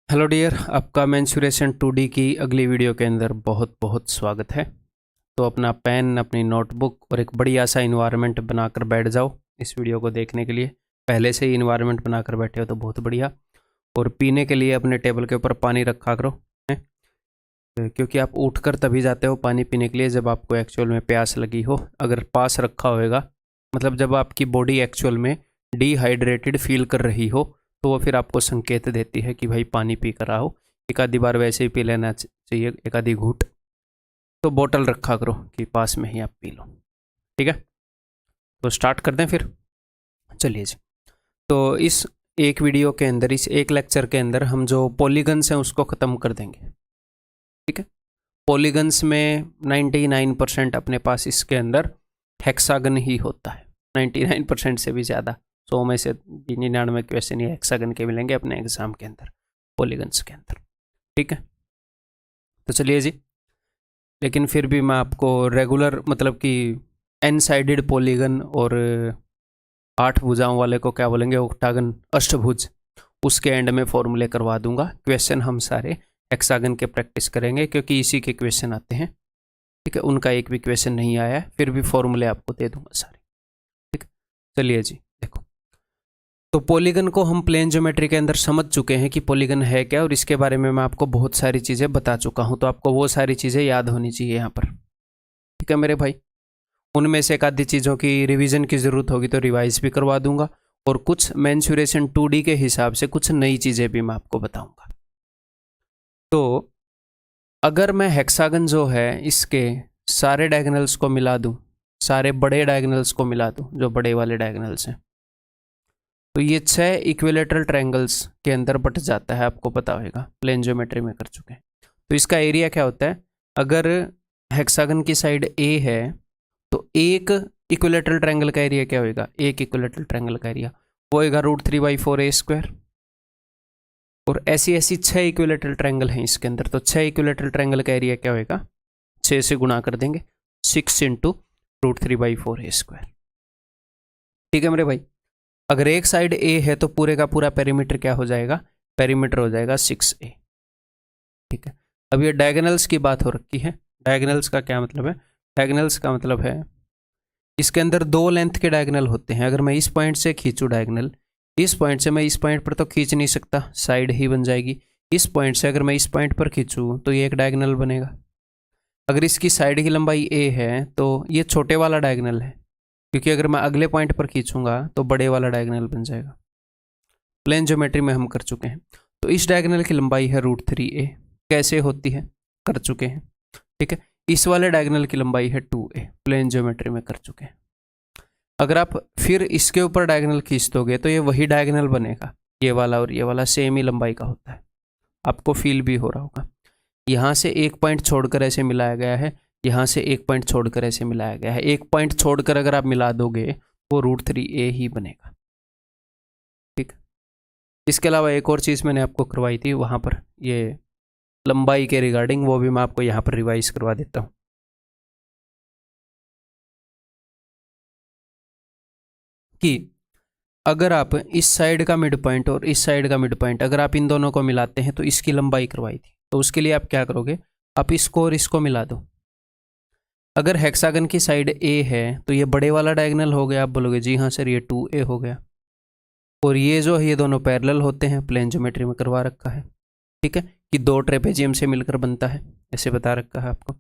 Hello dear, आपका mensuration 2D की अगली वीडियो के अंदर बहुत बहुत स्वागत है। तो अपना पेन, अपनी नोटबुक और एक बढ़िया सा इन्वायरमेंट बनाकर बैठ जाओ इस वीडियो को देखने के लिए। पहले से ही इन्वायरमेंट बनाकर बैठे हो तो बहुत बढ़िया। और पीने के लिए अपने टेबल के ऊपर पानी रखा करो, हैं? क्योंकि आप उठकर तभी जाते हो पानी पीने के लिए जब आपको एक्चुअल में प्यास लगी हो। अगर पास रखा होएगा, मतलब जब आपकी बॉडी एक्चुअल में डिहाइड्रेटेड फील कर रही हो, तो वो फिर आपको संकेत देती है कि भाई पानी पी कर आओ। एक आधी बार वैसे ही पी लेना चाहिए, एक आधी घूंट। तो बोतल रखा करो कि पास में ही आप पी लो। ठीक है, तो स्टार्ट कर दें फिर। चलिए जी। तो इस एक वीडियो के अंदर, इस एक लेक्चर के अंदर हम जो पॉलीगन्स हैं उसको ख़त्म कर देंगे। ठीक है, पॉलीगन्स में 99% अपने पास इसके अंदर हेक्सागन ही होता है। 99% से भी ज़्यादा, 100 में से 99 क्वेश्चन ये हेक्सागन के मिलेंगे अपने एग्जाम के अंदर, पॉलीगन्स के अंदर। ठीक है, तो चलिए जी। लेकिन फिर भी मैं आपको रेगुलर, मतलब कि एन साइडेड पॉलीगन और 8 भुजाओं वाले को क्या बोलेंगे, ऑक्टागन, अष्टभुज, उसके एंड में फॉर्मूले करवा दूंगा। क्वेश्चन हम सारे हेक्सागन के प्रैक्टिस करेंगे क्योंकि इसी के क्वेश्चन आते हैं। ठीक है, उनका एक भी क्वेश्चन नहीं आया है, फिर भी फॉर्मूले आपको दे दूंगा सारे। ठीक है, चलिए जी। देखो, तो पॉलीगन को हम प्लेन ज्योमेट्री के अंदर समझ चुके हैं कि पॉलीगन है क्या, और इसके बारे में मैं आपको बहुत सारी चीज़ें बता चुका हूं। तो आपको वो सारी चीज़ें याद होनी चाहिए यहाँ पर। ठीक है मेरे भाई, उनमें से एक आधी चीज़ों की रिवीजन की ज़रूरत होगी तो रिवाइज भी करवा दूंगा, और कुछ मेंसुरेशन 2D के हिसाब से कुछ नई चीज़ें भी मैं आपको बताऊंगा। तो अगर मैं हेक्सागन जो है इसके सारे डायगोनल्स को मिला दूं, सारे बड़े डायगोनल्स को मिला दूं, जो बड़े वाले डायगोनल्स हैं, तो ये 6 इक्विलेटरल ट्रायंगल्स के अंदर बट जाता है। आपको पता होगा, प्लेन ज्योमेट्री में कर चुके हैं। तो इसका एरिया क्या होता है? अगर हेक्सागन की साइड ए है तो एक इक्विलेटरल ट्रायंगल का एरिया क्या होगा? एक इक्विलेटरल ट्रायंगल का एरिया वो होगा √3/4a²। और ऐसी ऐसी 6 इक्विलेटरल ट्रायंगल हैं इसके अंदर, तो 6 इक्विलेटरल ट्रायंगल का एरिया क्या होगा? 6 से गुणा कर देंगे, 6 × √3/4a²। ठीक है मेरे भाई, अगर एक साइड ए है तो पूरे का पूरा पेरीमीटर क्या हो जाएगा? पेरीमीटर हो जाएगा 6a। ठीक है, अब ये डायगोनल्स की बात हो रखी है। डायगोनल्स का क्या मतलब है? डायगोनल्स का मतलब है इसके अंदर 2 लेंथ के डायगोनल होते हैं। अगर मैं इस पॉइंट से खींचूं डायगोनल, इस पॉइंट से मैं इस पॉइंट पर तो खींच नहीं सकता, साइड ही बन जाएगी। इस पॉइंट से अगर मैं इस पॉइंट पर खींचूं तो ये एक डायगोनल बनेगा। अगर इसकी साइड की लंबाई a है तो ये छोटे वाला डायगोनल है, क्योंकि अगर मैं अगले पॉइंट पर खींचूंगा तो बड़े वाला डायगोनल बन जाएगा। प्लेन ज्योमेट्री में हम कर चुके हैं। तो इस डायगोनल की लंबाई है √3a। कैसे होती है? कर चुके हैं। ठीक है, इस वाले डायगोनल की लंबाई है 2a, प्लेन ज्योमेट्री में कर चुके हैं। अगर आप फिर इसके ऊपर डायगोनल खींच दोगे तो ये वही डायगोनल बनेगा। ये वाला और ये वाला सेम ही लंबाई का होता है, आपको फील भी हो रहा होगा। यहाँ से एक पॉइंट छोड़कर ऐसे मिलाया गया है, यहाँ से एक पॉइंट छोड़कर ऐसे मिलाया गया है। एक पॉइंट छोड़कर अगर आप मिला दोगे वो √3a ही बनेगा। ठीक, इसके अलावा एक और चीज़ मैंने आपको करवाई थी वहाँ पर, ये लंबाई के रिगार्डिंग, वो भी मैं आपको यहाँ पर रिवाइज करवा देता हूँ। कि अगर आप इस साइड का मिड पॉइंट और इस साइड का मिड पॉइंट, अगर आप इन दोनों को मिलाते हैं तो इसकी लंबाई करवाई थी। तो उसके लिए आप क्या करोगे? आप इसको और इसको मिला दो। अगर हेक्सागन की साइड ए है तो ये बड़े वाला डायगोनल हो गया। आप बोलोगे जी हाँ सर, ये 2a हो गया। और ये जो है ये दोनों पैरेलल होते हैं, प्लेन ज्योमेट्री में करवा रखा है। ठीक है, कि 2 ट्रेपेजियम से मिलकर बनता है, ऐसे बता रखा है आपको।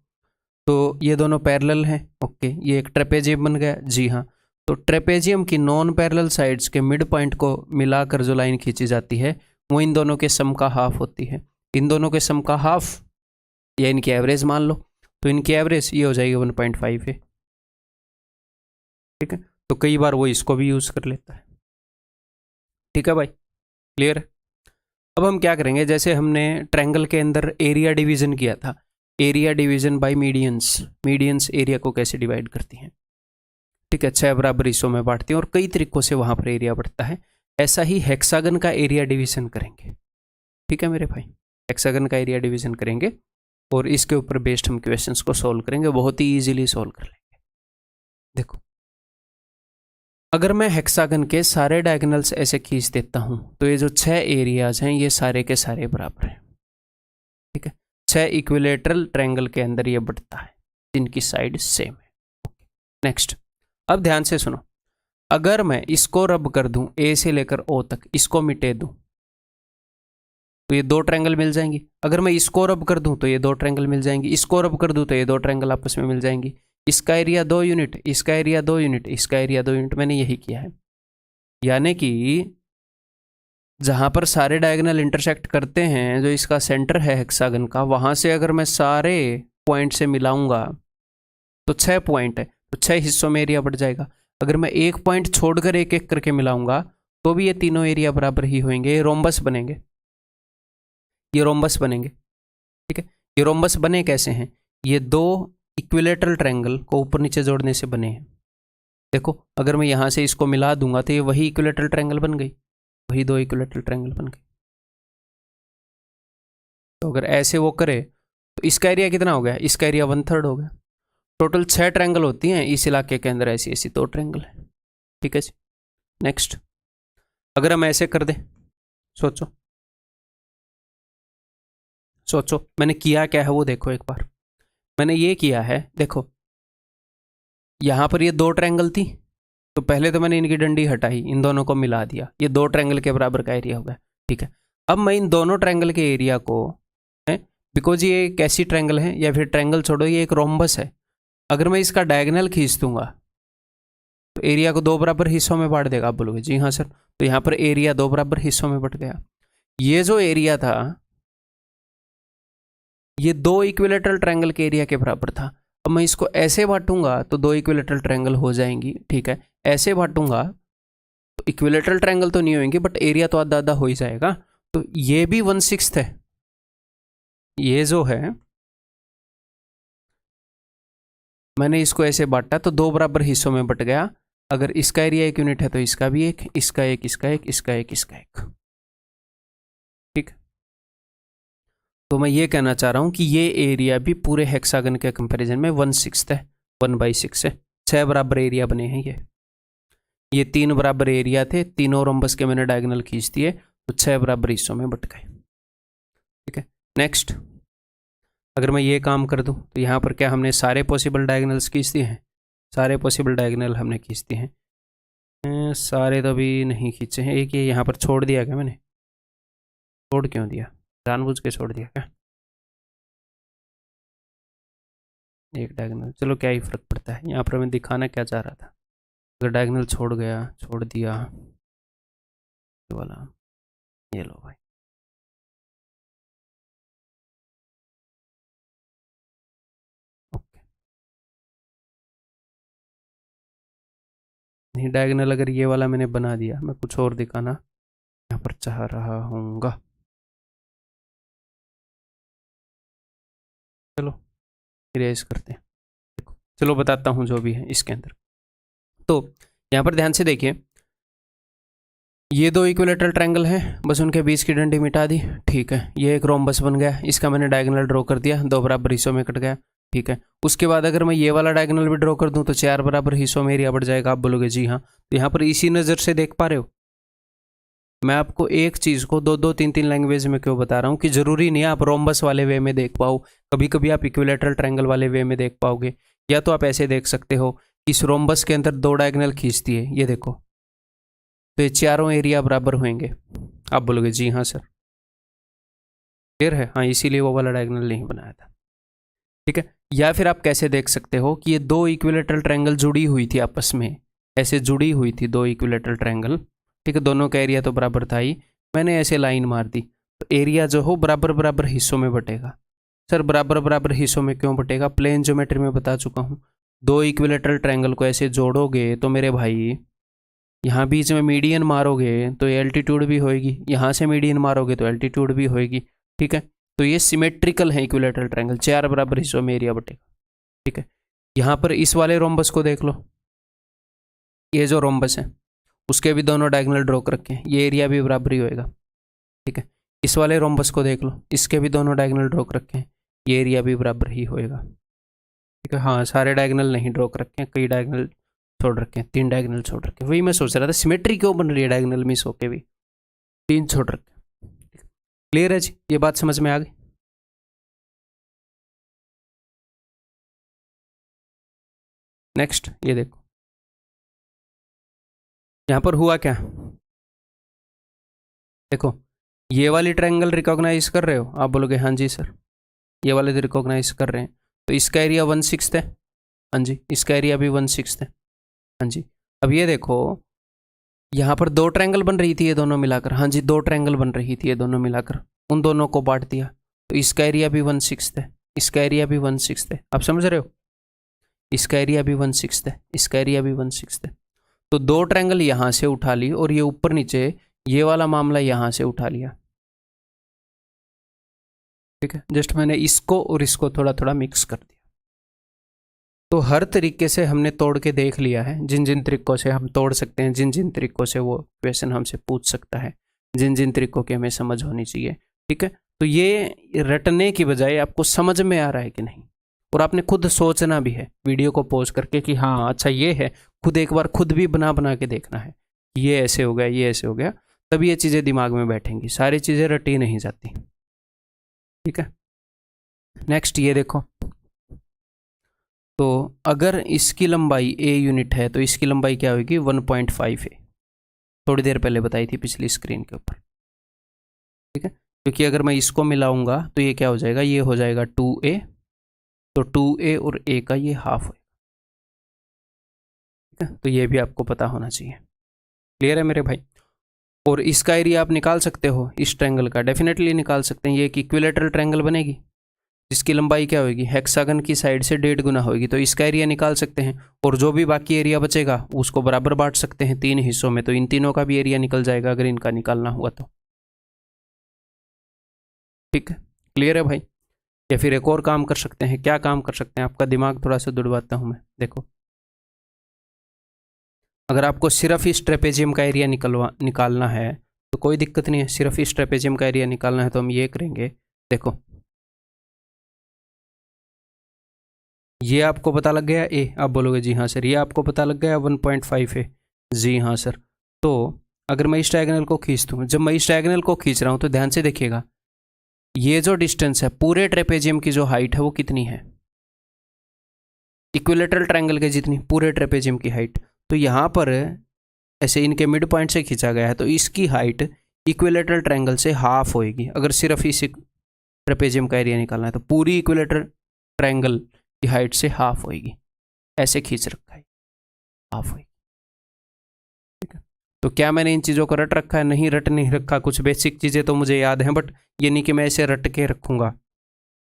तो ये दोनों पैरेलल हैं। ओके, ये एक ट्रेपेजियम बन गया। जी हाँ, तो ट्रेपेजियम की नॉन पैरेलल साइड्स के मिड पॉइंट को मिलाकर जो लाइन खींची जाती है वो इन दोनों के सम का हाफ होती है। इन दोनों के सम का हाफ या इनकी एवरेज मान लो, तो इनकी एवरेज ये हो जाएगी 1.5 है। ठीक है, तो कई बार वो इसको भी यूज़ कर लेता है। ठीक है भाई, क्लियर है? अब हम क्या करेंगे, जैसे हमने ट्रायंगल के अंदर एरिया डिवीजन किया था, area division bye medians, medians area को कैसे डिवाइड करती हैं। ठीक है, 6 बराबर हिस्सों में बांटती हैं और कई तरीकों से वहाँ पर एरिया बढ़ता है। ऐसा ही हेक्सागन का एरिया डिवीजन करेंगे। ठीक है मेरे भाई, हेक्सागन का एरिया डिवीजन करेंगे और इसके ऊपर बेस्ड हम क्वेश्चंस को सॉल्व करेंगे, बहुत ही ईजिली सॉल्व कर लेंगे। देखो, अगर मैं हेक्सागन के सारे डायगोनल्स ऐसे खींच देता हूं तो ये जो 6 एरियाज हैं ये सारे के सारे बराबर हैं, ठीक है। 6 इक्विलेटरल ट्रायंगल के अंदर ये बढ़ता है जिनकी साइड सेम है। नेक्स्ट, अब ध्यान से सुनो, अगर मैं इसको रब कर दूं ए से लेकर ओ तक, इसको मिटे दूं तो ये 2 ट्रायंगल मिल जाएंगी। अगर मैं इसको रब कर दूं तो ये 2 ट्रायंगल मिल जाएंगी, इसको रब कर दूं तो ये 2 ट्रायंगल आपस में मिल जाएंगी। इसका एरिया 2 यूनिट, इसका एरिया 2 यूनिट, इसका एरिया 2 यूनिट, मैंने यही किया है। यानी कि जहां पर सारे डायगोनल इंटरसेक्ट करते हैं, जो इसका सेंटर है हेक्सागन का, वहां से अगर मैं सारे पॉइंट से मिलाऊंगा तो 6 पॉइंट है, तो 6 हिस्सों में एरिया बढ़ जाएगा। अगर मैं एक पॉइंट छोड़कर एक एक करके मिलाऊंगा तो भी ये तीनों एरिया बराबर ही होंगे, ये रोम्बस बनेंगे, ये रोम्बस बनेंगे, ठीक है। ये रोम्बस बने कैसे हैं? ये 2 इक्विलेटरल ट्रायंगल को ऊपर नीचे जोड़ने से बने हैं। देखो, अगर मैं यहां से इसको मिला दूंगा तो ये वही इक्विलेटरल ट्रायंगल बन गई, वही 2 इक्विलेटरल ट्रायंगल बन गए। तो अगर ऐसे वो करे तो इसका एरिया कितना हो गया? इसका एरिया 1/3 हो गया। टोटल 6 ट्रायंगल होती हैं इस इलाके के अंदर, ऐसी ऐसी 2 ट्रायंगल है, ठीक है जी। नेक्स्ट, अगर हम ऐसे कर दें, सोचो सोचो मैंने किया क्या है वो देखो एक बार। मैंने ये किया है, देखो यहां पर ये 2 ट्रायंगल थी, तो पहले तो मैंने इनकी डंडी हटाई, इन दोनों को मिला दिया, ये 2 ट्रायंगल के बराबर का एरिया हो गया, ठीक है। अब मैं इन दोनों ट्रायंगल के एरिया को, है बिकॉज ये एक ऐसी ट्रायंगल है, या फिर ट्रायंगल छोड़ो, ये एक रोम्बस है, अगर मैं इसका डायगोनल खींच दूंगा तो एरिया को 2 बराबर हिस्सों में बांट देगा। आप बोलोगे जी हाँ सर, तो यहाँ पर एरिया 2 बराबर हिस्सों में बट गया। ये जो एरिया था ये 2 इक्विलेटरल ट्रायंगल के एरिया के बराबर था। अब मैं इसको ऐसे बांटूंगा तो 2 इक्विलेटरल ट्रायंगल हो जाएंगी, ठीक है। ऐसे बांटूंगा तो इक्विलेटरल ट्रायंगल तो नहीं होंगे, बट एरिया तो आधा आधा हो ही जाएगा। तो ये भी 1/6 है, ये जो है मैंने इसको ऐसे बांटा तो 2 बराबर हिस्सों में बट गया। अगर इसका एरिया 1 यूनिट है तो इसका भी 1, इसका 1, इसका 1, इसका 1, इसका 1, ठीक। तो मैं ये कहना चाह रहा हूं कि ये एरिया भी पूरे हेक्सागन के कंपैरिजन में 1/6 है, 1/6 है। 6 बराबर एरिया बने हैं ये 3 बराबर एरिया थे, तीनों रोम्बस के मैंने डायगोनल खींच दिए तो 6 बराबर हिस्सों में बट गए, ठीक है। नेक्स्ट, अगर मैं ये काम कर दूं तो यहाँ पर क्या हमने सारे पॉसिबल डायगोनल्स खींच दिए हैं? सारे पॉसिबल डायगोनल हमने खींच दिए हैं। सारे तो अभी नहीं खींचे हैं, एक ये यहाँ पर छोड़ दिया क्या मैंने? छोड़ क्यों दिया? जानबूझ के छोड़ दिया क्या? एक डायगोनल, चलो क्या ही फर्क पड़ता है, यहाँ पर मैं दिखाना क्या चाह रहा था। अगर डायगोनल छोड़ गया, छोड़ दिया, ये वाला, ये लो भाई, ओके। नहीं, डायगोनल अगर ये वाला मैंने बना दिया, मैं कुछ और दिखाना यहाँ पर चाह रहा हूँगा। चलो इरेज करते हैं, देखो चलो बताता हूँ जो भी है इसके अंदर। तो यहाँ पर ध्यान से देखिए, ये 2 इक्विलेटरल ट्रायंगल हैं, बस उनके बीच की डंडी मिटा दी, ठीक है। ये एक रोम्बस बन गया, इसका मैंने डायगोनल ड्रॉ कर दिया, 2 बराबर हिस्सों में कट गया, ठीक है। उसके बाद अगर मैं ये वाला डायगोनल भी ड्रॉ कर दूं तो 4 बराबर हिस्सों में एरिया बढ़ जाएगा। आप बोलोगे जी हाँ, तो यहाँ पर इसी नज़र से देख पा रहे हो। मैं आपको एक चीज़ को 2-2, 3-3 लैंग्वेज में क्यों बता रहा हूँ कि ज़रूरी नहीं है आप रोम्बस वाले वे में देख पाओ, कभी कभी आप इक्विलेटरल ट्रायंगल वाले वे में देख पाओगे, या तो आप ऐसे देख सकते हो कि इस रोम्बस के अंदर 2 डायगोनल खींच दिए, ये देखो, तो ये चारों एरिया बराबर होंगे। आप बोलोगे जी हाँ सर, क्लियर है? हाँ, इसीलिए वो वाला डायगोनल नहीं बनाया था, ठीक है। या फिर आप कैसे देख सकते हो कि ये 2 इक्विलेटरल ट्रायंगल जुड़ी हुई थी आपस में, ऐसे जुड़ी हुई थी 2 इक्विलेटरल ट्रायंगल, ठीक है। दोनों का एरिया तो बराबर था ही, मैंने ऐसे लाइन मार दी तो एरिया जो हो बराबर बराबर हिस्सों में बटेगा। सर बराबर बराबर हिस्सों में क्यों बटेगा? प्लेन ज्योमेट्री में बता चुका हूँ, 2 इक्विलेटरल ट्रायंगल को ऐसे जोड़ोगे तो मेरे भाई यहाँ बीच में मीडियन मारोगे तो एल्टीट्यूड भी होएगी, यहाँ से मीडियन मारोगे तो एल्टीट्यूड भी होएगी, ठीक है। तो ये सिमेट्रिकल है इक्विलेटरल ट्रायंगल, 4 बराबर हिस्सों में एरिया बटेगा, ठीक है। यहाँ पर इस वाले रोम्बस को देख लो, ये जो रोम्बस है उसके भी दोनों डायगोनल ड्रॉ कर रखे हैं, ये एरिया भी बराबर ही होएगा, ठीक है। इस वाले रोम्बस को देख लो, इसके भी दोनों डायगोनल ड्रॉ कर रखे हैं, ये एरिया भी बराबर ही होएगा, ठीक है। हाँ, सारे डायगोनल नहीं ड्रॉ कर रखे हैं, कई डायगोनल छोड़ रखे हैं, 3 डायगोनल छोड़ रखे हैं। वही मैं सोच रहा था सिमेट्री क्यों बन रही है डायगोनल मिस होके भी, 3 छोड़ रखे हैं। क्लियर है जी, ये बात समझ में आ गई। नेक्स्ट ये देखो, यहां पर हुआ क्या, देखो ये वाली ट्रायंगल रिकॉग्नाइज कर रहे हो, आप बोलोगे हाँ जी सर, ये वाले तो रिकॉग्नाइज कर रहे हैं, तो इसका एरिया 1/6 है, हाँ जी, इसका एरिया भी 1/6 है, हाँ जी। अब ये देखो यहाँ पर 2 ट्रायंगल बन रही थी ये दोनों मिलाकर, हाँ जी 2 ट्रायंगल बन रही थी ये दोनों मिलाकर, उन दोनों को बांट दिया, तो इसका एरिया भी 1/6 है, इसका एरिया भी 1/6 है, आप समझ रहे हो, इसका एरिया भी 1/6 है, इसका एरिया भी 1/6 है। तो 2 ट्रायंगल यहाँ से उठा ली और ये ऊपर नीचे ये वाला मामला यहाँ से उठा लिया, ठीक है। जस्ट मैंने इसको और इसको थोड़ा थोड़ा मिक्स कर दिया। तो हर तरीके से हमने तोड़ के देख लिया है, जिन जिन तरीकों से हम तोड़ सकते हैं, जिन जिन तरीकों से वो क्वेश्चन हमसे पूछ सकता है, जिन जिन तरीकों की हमें समझ होनी चाहिए, ठीक है। तो ये रटने की बजाय आपको समझ में आ रहा है कि नहीं, और आपने खुद सोचना भी है वीडियो को पॉज करके कि हाँ अच्छा ये है, खुद एक बार खुद भी बना बना के देखना है, ये ऐसे हो गया, ये ऐसे हो गया, तब ये चीज़ें दिमाग में बैठेंगी, सारी चीज़ें रटी नहीं जाती, ठीक है। नेक्स्ट ये देखो, तो अगर इसकी लंबाई a यूनिट है तो इसकी लंबाई क्या होगी 1.5 है, थोड़ी देर पहले बताई थी पिछली स्क्रीन के ऊपर, ठीक है। क्योंकि अगर मैं इसको मिलाऊंगा तो ये क्या हो जाएगा, ये हो जाएगा 2a, तो 2a और a का ये हाफ है, ठीक है। तो ये भी आपको पता होना चाहिए। क्लियर है मेरे भाई। और इसका एरिया आप निकाल सकते हो इस ट्रायंगल का, डेफिनेटली निकाल सकते हैं, ये एक इक्विलेटरल ट्रायंगल बनेगी जिसकी लंबाई क्या होगी, हेक्सागन की साइड से 1.5 गुना होगी, तो इसका एरिया निकाल सकते हैं, और जो भी बाकी एरिया बचेगा उसको बराबर बांट सकते हैं 3 हिस्सों में, तो इन तीनों का भी एरिया निकल जाएगा अगर इनका निकालना हुआ तो, ठीक है। क्लियर है भाई। या फिर एक और काम कर सकते हैं, क्या काम कर सकते हैं, आपका दिमाग थोड़ा सा दौड़वाता हूँ मैं, देखो अगर आपको सिर्फ इस ट्रेपेजियम का एरिया निकालना है तो कोई दिक्कत नहीं है, सिर्फ इस ट्रेपेजियम का एरिया निकालना है तो हम ये करेंगे, देखो ये आपको पता लग गया ए, आप बोलोगे जी हाँ सर, ये आपको पता लग गया 1.5 है, जी हाँ सर। तो अगर मैं इस डायगोनल को खींच दूँ, जब मैं इस डायगोनल को खींच रहा हूँ तो ध्यान से देखिएगा, ये जो डिस्टेंस है पूरे ट्रेपेजियम की जो हाइट है वो कितनी है, इक्विलेटरल ट्रायंगल के जितनी पूरे ट्रेपेजियम की हाइट, तो यहाँ पर ऐसे इनके मिड पॉइंट से खींचा गया है, तो इसकी हाइट इक्विलेटरल ट्रायंगल से हाफ होएगी। अगर सिर्फ इस ट्रेपेजियम का एरिया निकालना है तो पूरी इक्विलेटरल ट्रायंगल की हाइट से हाफ होएगी, ऐसे खींच रखा है, हाफ होएगी, ठीक है। तो क्या मैंने इन चीज़ों को रट रखा है, नहीं रट नहीं रखा, कुछ बेसिक चीज़ें तो मुझे याद हैं, बट ये नहीं कि मैं ऐसे रट के रखूँगा,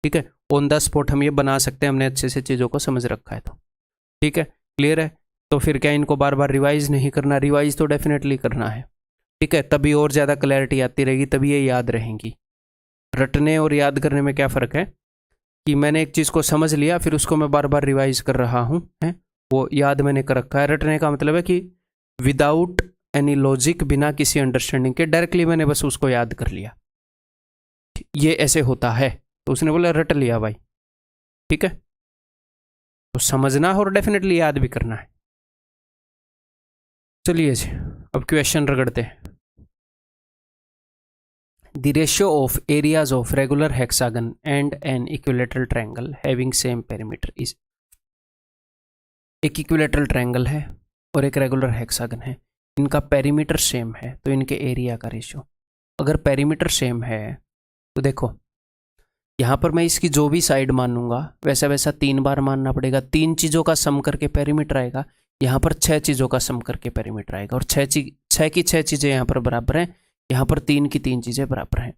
ठीक है। ऑन द स्पॉट हम ये बना सकते हैं, हमने अच्छे से चीज़ों को समझ रखा है तो, ठीक है। क्लियर है। तो फिर क्या इनको बार बार रिवाइज नहीं करना, रिवाइज तो डेफिनेटली करना है, ठीक है, तभी और ज़्यादा क्लैरिटी आती रहेगी, तभी ये याद रहेंगी। रटने और याद करने में क्या फ़र्क है कि मैंने एक चीज़ को समझ लिया फिर उसको मैं बार बार रिवाइज कर रहा हूँ, है वो याद मैंने कर रखा है। रटने का मतलब है कि विदाउट एनी लॉजिक, बिना किसी अंडरस्टैंडिंग के डायरेक्टली मैंने बस उसको याद कर लिया, ये ऐसे होता है, तो उसने बोला रट लिया भाई, ठीक है। तो समझना और डेफिनेटली याद भी करना है। चलिए जी अब क्वेश्चन रगड़ते हैं। The ratio of areas of regular hexagon and an equilateral triangle having same perimeter is, एक इक्विलेटरल ट्रायंगल है और एक रेगुलर हेक्सागन है, इनका पेरीमीटर सेम है, तो इनके एरिया का रेशियो, अगर पेरीमीटर सेम है तो देखो यहाँ पर मैं इसकी जो भी साइड मानूंगा वैसा वैसा 3 बार मानना पड़ेगा, 3 चीज़ों का सम करके पेरीमीटर आएगा, यहाँ पर 6 चीज़ों का सम करके पेरीमीटर आएगा, और 6 की 6 चीज़ें यहाँ पर बराबर हैं, यहाँ पर 3 की 3 चीज़ें बराबर हैं।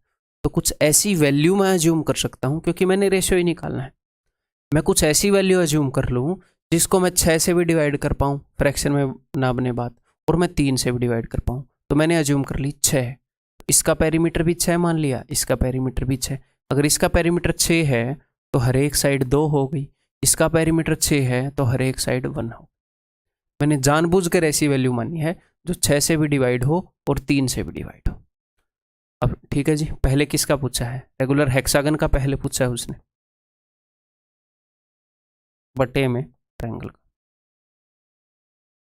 तो कुछ ऐसी वैल्यू मैं एज्यूम कर सकता हूँ, क्योंकि मैंने रेशियो ही निकालना है, मैं कुछ ऐसी वैल्यू एज्यूम कर लूँ जिसको मैं 6 से भी डिवाइड कर पाऊँ, फ्रैक्शन में ना बने बात, और मैं 3 से भी डिवाइड कर पाऊँ, तो मैंने एज्यूम कर ली 6, इसका पेरीमीटर भी 6 मान लिया, इसका पेरीमीटर भी 6, अगर इसका पेरीमीटर 6 है तो हर एक साइड 2 हो गई, इसका पेरीमीटर 6 है तो हर एक साइड 1 हो। मैंने जानबूझकर ऐसी वैल्यू मानी है जो 6 से भी डिवाइड हो और 3 से भी डिवाइड हो। अब ठीक है जी, पहले किसका पूछा है, रेगुलर हेक्सागन का पहले पूछा है उसने, बटे में ट्रायंगल का।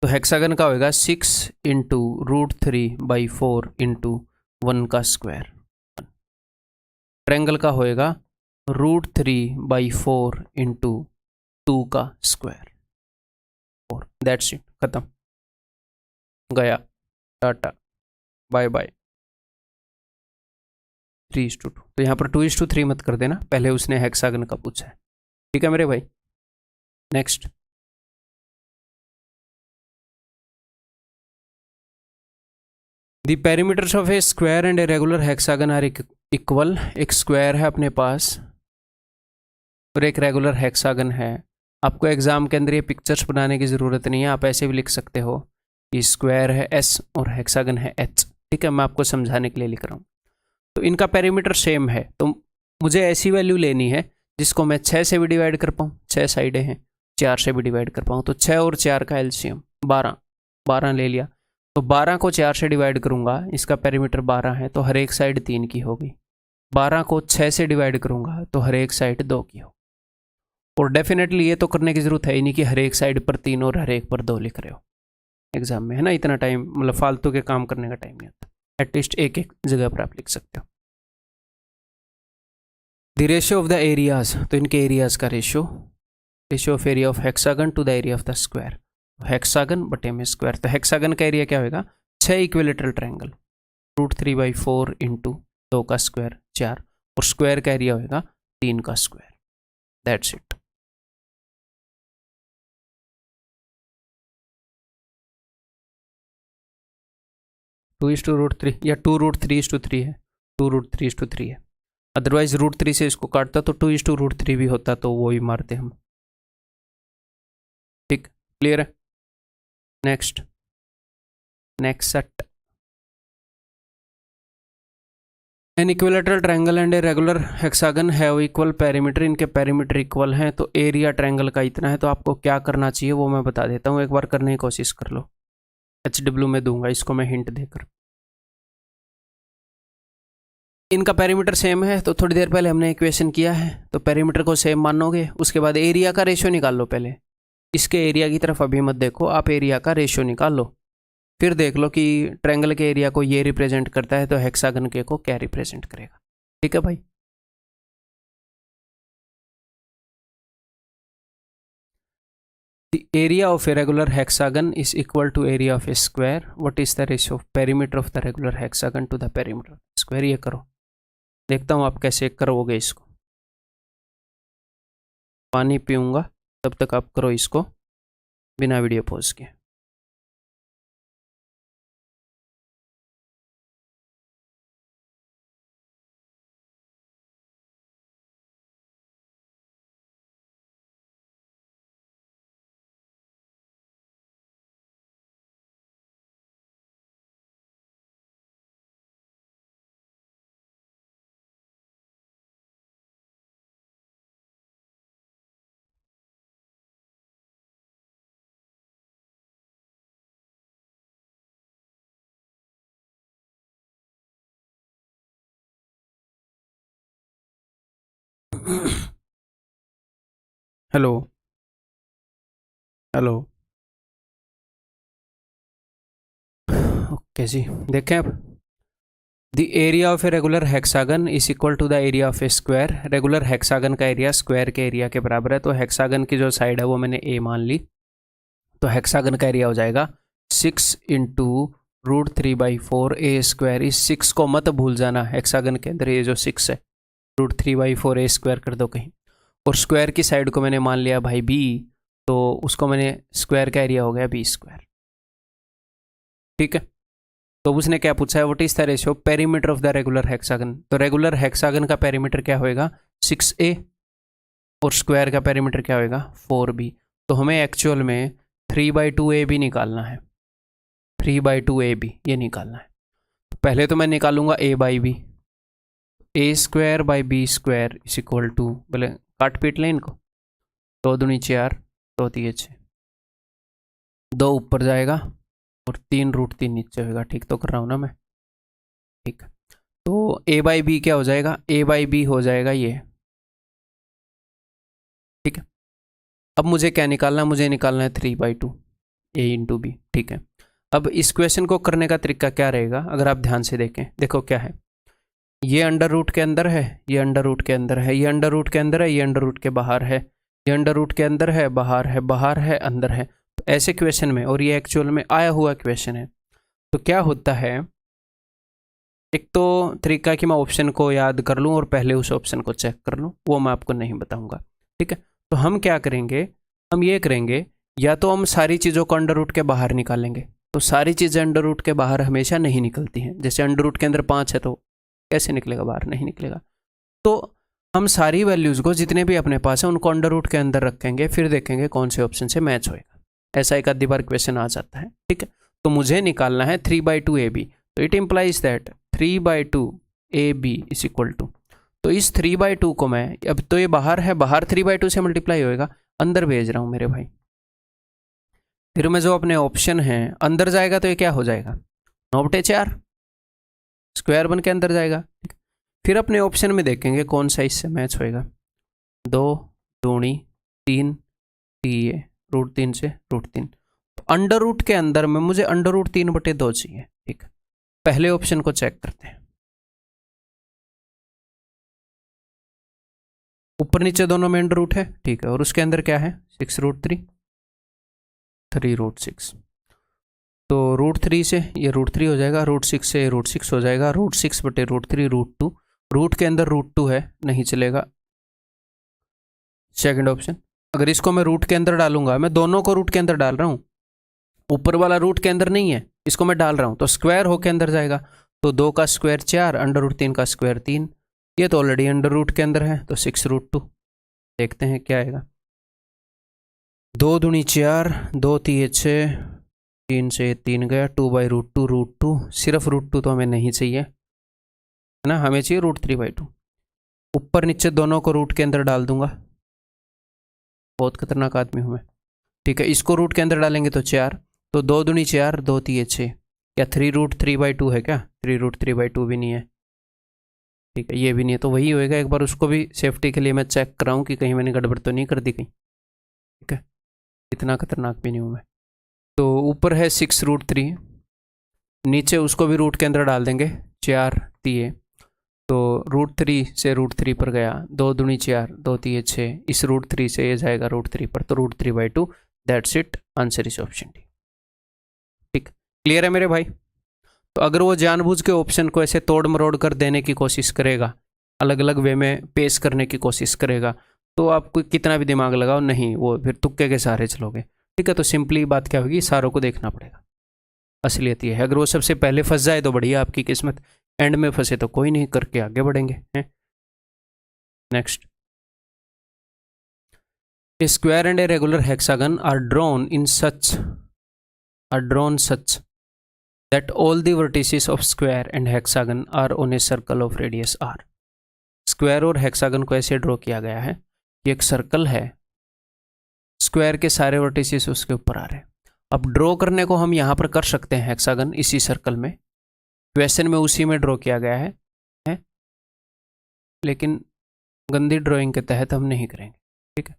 तो हेक्सागन का होगा 6 इंटू √3/4 इंटू 1 का स्क्वायर। ट्रायंगल का होएगा √3/4 इंटू 2 का स्क्वायर। और दैट्स इट, खत्म, गया, टाटा, बाय बाय। 3:2। तो यहाँ पर 2:3 मत कर देना, पहले उसने हेक्सागन का पूछा है। ठीक है मेरे भाई, next. The perimeters of a square and a regular hexagon are equal. एक स्क्वायर है अपने पास और एक रेगुलर हेक्सागन है। आपको एग्जाम के अंदर ये पिक्चर्स बनाने की ज़रूरत नहीं है, आप ऐसे भी लिख सकते हो कि स्क्वायर है S और हेक्सागन है H। ठीक है, मैं आपको समझाने के लिए लिख रहा हूँ। तो इनका पेरीमीटर सेम है, तो मुझे ऐसी वैल्यू लेनी है जिसको मैं 6 से भी डिवाइड कर पाऊँ। 6 साइडें हैं, 4 से भी डिवाइड कर पाऊँ। तो 6 और 4 का एलसीएम 12 ले लिया। तो 12 को 4 से डिवाइड करूँगा, इसका पेरीमीटर 12 है, तो हर एक साइड 3 की होगी। 12 को 6 से डिवाइड करूँगा तो हर एक साइड 2 की होगी। और डेफिनेटली ये तो करने की ज़रूरत है ही नहीं कि हर एक साइड पर 3 और हर एक पर 2 लिख रहे हो एग्जाम में, है ना। इतना टाइम, मतलब फालतू के काम करने का टाइम नहीं होता। एटलीस्ट एक एक जगह पर आप लिख सकते हो। The ratio of the areas, तो इनके एरियाज का ratio of area of hexagon to the area of the square. Hexagon बटे में स्क्वायर, तो हेक्सागन का एरिया क्या होगा? 6 इक्विलेटरल ट्रायंगल, √3/4 इंटू 2 का स्क्वायर 4, और स्क्वायर का एरिया होगा 3 का square. That's it. Two is two √3 या 2√3:3 है, 2√3:3 है। अदरवाइज √3 से इसको काटता तो 2:√3 भी होता, तो वो ही मारते हम। ठीक, क्लियर है। Next set. N equilateral triangle and a regular hexagon have equal perimeter. इनके पेरीमीटर इक्वल हैं, तो एरिया ट्रायंगल का इतना है। तो आपको क्या करना चाहिए वो मैं बता देता हूँ, एक बार करने की कोशिश कर लो। HW में दूंगा इसको मैं हिंट देकर। इनका पेरीमीटर सेम है, तो थोड़ी देर पहले हमने इक्वेशन किया है, तो पेरीमीटर को सेम मानोगे। उसके बाद एरिया का रेशियो निकाल लो। पहले इसके एरिया की तरफ अभी मत देखो, आप एरिया का रेशियो निकाल लो। फिर देख लो कि ट्रायंगल के एरिया को ये रिप्रेजेंट करता है, तो हेक्सागन के को क्या रिप्रेजेंट करेगा। ठीक है भाई। The area of a regular hexagon is equal to area of a square. What is the ratio of perimeter of the regular hexagon to the perimeter of square. ये करो, देखता हूँ आप कैसे करोगे इसको। पानी पीऊँगा, तब तक आप करो इसको बिना वीडियो पॉज के। हेलो हेलो, ओके जी, देखें आप। The area of a regular hexagon is equal to the area of a square. Regular hexagon का एरिया स्क्वायर के एरिया के बराबर है, तो हेक्सागन की जो साइड है वो मैंने ए मान ली। तो हेक्सागन का एरिया हो जाएगा 6 इंटू √3/4 ए स्क्वायर। इस 6 को मत भूल जाना, हेक्सागन के अंदर ये जो 6 है, √3/4 ए स्क्वायर कर दो कहीं। और स्क्वायर की साइड को मैंने मान लिया भाई बी, तो उसको मैंने स्क्वायर का एरिया हो गया बी स्क्वायर। ठीक है, तो उसने क्या पूछा है, what is the ratio perimeter of the regular hexagon. तो रेगुलर हेक्सागन का पेरीमीटर क्या होएगा 6A, और स्क्वायर का पेरीमीटर क्या होएगा 4B। तो हमें एक्चुअल में 3/2AB निकालना है, 3/2AB ये निकालना है। पहले तो मैं निकालूंगा A/B, A²/B² is equal to, बोले काट पीट लें इनको, 2 दूनी 4, 2 3 6, 2 ऊपर जाएगा और 3√3 नीचे होगा। ठीक तो कर रहा हूँ ना मैं? ठीक, तो A/B क्या हो जाएगा, A/B हो जाएगा ये। ठीक है, अब मुझे क्या निकालना है, मुझे निकालना है 3/2। ए इंटू बी। ठीक है, अब इस क्वेश्चन को करने का तरीका क्या रहेगा, अगर आप ध्यान से देखें, देखो क्या है, ये अंडर रूट के अंदर है, ये अंडर रूट के अंदर है, ये अंडर रूट के अंदर है, ये अंडर रूट के बाहर है, ये अंडर रूट के अंदर है, बाहर है, बाहर है, अंदर है। तो ऐसे क्वेश्चन में, और ये एक्चुअल में आया हुआ क्वेश्चन है, तो क्या होता है, एक तो तरीका कि मैं ऑप्शन को याद कर लूँ और पहले उस ऑप्शन को चेक कर लूँ, वो मैं आपको नहीं बताऊंगा। ठीक है, तो हम क्या करेंगे, हम ये करेंगे, या तो हम सारी चीज़ों को अंडर रूट के बाहर निकालेंगे। तो सारी चीज़ें अंडर रूट के बाहर हमेशा नहीं निकलती हैं। जैसे अंडर रूट के अंदर 5 है तो कैसे निकलेगा बाहर, नहीं निकलेगा। तो हम सारी वैल्यूज़ को जितने भी अपने पास है उनको अंडर रूट के अंदर रखेंगे, फिर देखेंगे कौन से ऑप्शन से मैच होएगा। ऐसा एक आधी बार क्वेश्चन आ जाता है। ठीक है, तो मुझे निकालना है 3/2 AB। तो it implies that 3/2 AB is equal to, तो इस 3/2 को मैं, अब तो ये बाहर है, बाहर 3/2 से मल्टीप्लाई होएगा, अंदर भेज रहा हूँ मेरे भाई। फिर मैं जो अपने ऑप्शन है अंदर जाएगा तो ये क्या हो जाएगा, 9/4 स्क्वायर बन के अंदर जाएगा। फिर अपने ऑप्शन में देखेंगे कौन सा इससे मैच होएगा, 2 दूनी 3 ये √3 से √3। तो अंडर रूट के अंदर में मुझे अंडर रूट 3/2 चाहिए। ठीक, पहले ऑप्शन को चेक करते हैं, ऊपर नीचे दोनों में अंडर रूट है। ठीक है, और उसके अंदर क्या है, 6√3 3√6। तो √3 से ये √3 हो जाएगा, √6 से ये √6 हो जाएगा, √6/√3 √2। रूट के अंदर √2 है, नहीं चलेगा। सेकंड ऑप्शन, अगर इसको मैं रूट के अंदर डालूंगा, मैं दोनों को रूट के अंदर डाल रहा हूँ, ऊपर वाला रूट के अंदर नहीं है, इसको मैं डाल रहा हूँ, तो स्क्वायर होके अंदर जाएगा। तो 2 का स्क्वायर 4, अंडर रूट 3 का स्क्वायर 3, ये तो ऑलरेडी अंडर रूट के अंदर है, तो 6√2। देखते हैं क्या आएगा, 2 दूनी 4, 2 3 6, 3 से 3 गया, 2/√2 √2। सिर्फ √2 तो हमें नहीं चाहिए, है ना, हमें चाहिए √3/2। ऊपर नीचे दोनों को रूट के अंदर डाल दूंगा, बहुत खतरनाक आदमी हूँ मैं। ठीक है, इसको रूट के अंदर डालेंगे तो 4, तो 2 दूनी 4, 2 3 6, क्या 3√3/2 है क्या, 3√3/2 भी नहीं है। ठीक है, ये भी नहीं है, तो वही होएगा। एक बार उसको भी सेफ्टी के लिए मैं चेक कराऊँ कि कहीं मैंने गड़बड़ तो नहीं कर दी कहीं। ठीक है, इतना खतरनाक भी नहीं हूँ मैं। तो ऊपर है 6√3, नीचे उसको भी रूट के अंदर डाल देंगे, 4 3, तो √3 से √3 पर गया, 2 दूनी 4, 2 3 6, इस √3 से ये जाएगा √3 पर, तो √3/2। That's it, answer is option D. ठीक, क्लियर है मेरे भाई। तो अगर वो जानबूझ के ऑप्शन को ऐसे तोड़ मरोड़ कर देने की कोशिश करेगा, अलग अलग वे में पेश करने की कोशिश करेगा, तो आपको कितना भी दिमाग लगाओ नहीं, वो फिर तुक्के के सहारे चलोगे। ठीक है, तो सिंपली बात क्या होगी, सारों को देखना पड़ेगा। असलियत ये है, अगर वो सबसे पहले फंस जाए तो बढ़िया, आपकी किस्मत, एंड में फंसे तो कोई नहीं, करके आगे बढ़ेंगे। Next, a square and a regular hexagon are drawn such that all the vertices of square and hexagon are on a circle of radius r। Square और हेक्सागन को ऐसे ड्रॉ किया गया है कि एक सर्कल है, स्क्वायर के सारे वर्टिसेस उसके ऊपर आ रहे हैं। अब ड्रॉ करने को हम यहाँ पर कर सकते हैं हेक्सागन इसी सर्कल में, क्वेश्चन में उसी में ड्रॉ किया गया है, लेकिन गंदी ड्राइंग के तहत हम नहीं करेंगे। ठीक है,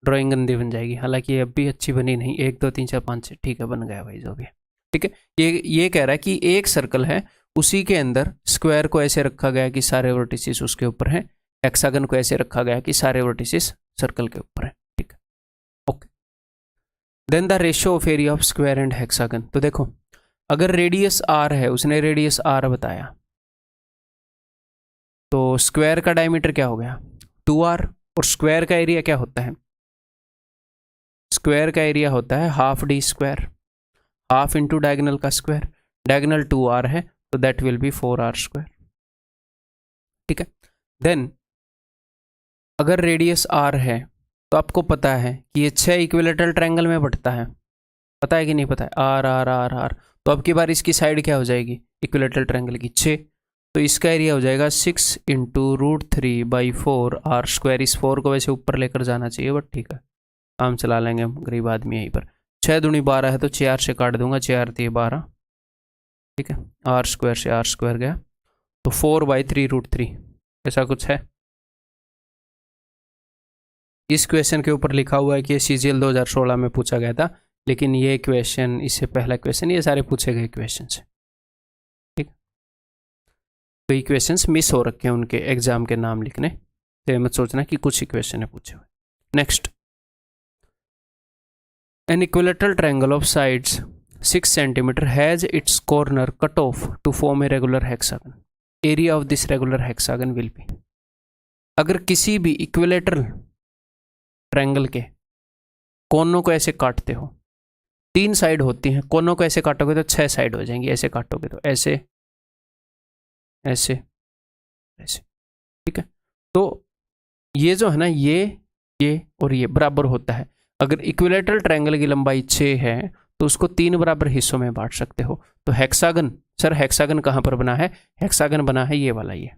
ड्राइंग गंदी बन जाएगी, हालांकि अब भी अच्छी बनी नहीं, 1 2 3 4 5 6, ठीक है, बन गया भाई जो भी है। ठीक है, ये कह रहा है कि एक सर्कल है, उसी के अंदर स्क्वायर को ऐसे रखा गया कि सारे वर्टिसेस उसके ऊपर हैं, हेक्सागन को ऐसे रखा गया कि सारे वर्टिसेस सर्कल के ऊपर हैं। ठीक है, okay. Then the ratio of area of square and hexagon. तो देखो, अगर रेडियस r है, उसने रेडियस r बताया, तो स्क्वायर का डायमीटर क्या हो गया 2r, और स्क्वायर का एरिया क्या होता है, स्क्वायर का एरिया होता है half d square, half into diagonal का स्क्वायर, डायगनल 2r है, तो that will be 4r square. ठीक है, देन अगर रेडियस r है, तो आपको पता है कि ये 6 इक्विलेटरल ट्रायंगल में बंटता है, पता है कि नहीं पता है, r r r r। तो अब की बार इसकी साइड क्या हो जाएगी इक्विलेटरल ट्रायंगल की 6, तो इसका एरिया हो जाएगा 6 इंटू √3/4 r स्क्वायर। इस 4 को वैसे ऊपर लेकर जाना चाहिए, बट ठीक है, काम चला लेंगे हम, गरीब आदमी यहीं पर। 6 दूनी 12 है, तो 4 से काट दूंगा, 4 3 12। ठीक है, r स्क्वायर से r स्क्वायर गया, तो 4/3√3 ऐसा कुछ है। इस क्वेश्चन के ऊपर लिखा हुआ है कि CGL 2016 में पूछा गया था लेकिन ये क्वेश्चन, इससे पहला क्वेश्चन, ये सारे पूछे गए क्वेश्चन है। ठीक, कई क्वेश्चंस मिस हो रखे हैं उनके एग्जाम के नाम लिखने, तो ये मत सोचना कि कुछ ही क्वेश्चन है पूछे हुए। Next, an equilateral triangle of sides 6 cm has its corner cut off to form a regular hexagon. Area of this regular hexagon will be. अगर किसी भी इक्विलेटरल ट्रायंगल के कोनों को ऐसे काटते हो, 3 साइड होती हैं, कोनों को ऐसे काटोगे तो 6 साइड हो जाएंगी, ऐसे काटोगे तो ऐसे ऐसे ऐसे। ठीक है, तो ये जो है ना, ये और ये बराबर होता है। अगर इक्विलेटरल ट्रायंगल की लंबाई 6 है तो उसको 3 बराबर हिस्सों में बांट सकते हो। तो हेक्सागन, सर हेक्सागन कहां पर बना है? हेक्सागन बना है ये वाला, ये।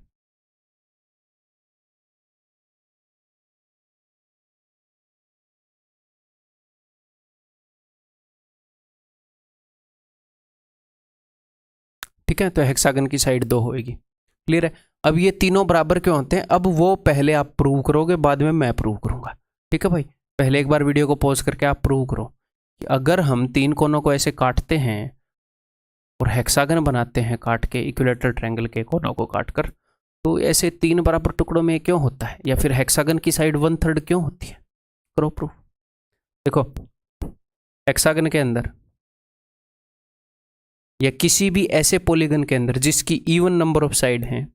ठीक है, तो हेक्सागन की साइड 2 होगी। क्लियर है? अब ये तीनों बराबर क्यों होते हैं, अब वो पहले आप प्रूव करोगे, बाद में मैं प्रूव करूंगा। ठीक है भाई, पहले एक बार वीडियो को पॉज करके आप प्रूव करो कि अगर हम 3 कोनों को ऐसे काटते हैं और हेक्सागन बनाते हैं काट के, इक्विलेटरल ट्रायंगल के कोनों को काटकर, तो ऐसे 3 बराबर टुकड़ों में क्यों होता है, या फिर हेक्सागन की साइड 1/3 क्यों होती है? करो प्रूफ। देखो, हेक्सागन के अंदर या किसी भी ऐसे पॉलीगन के अंदर जिसकी इवन नंबर ऑफ साइड हैं,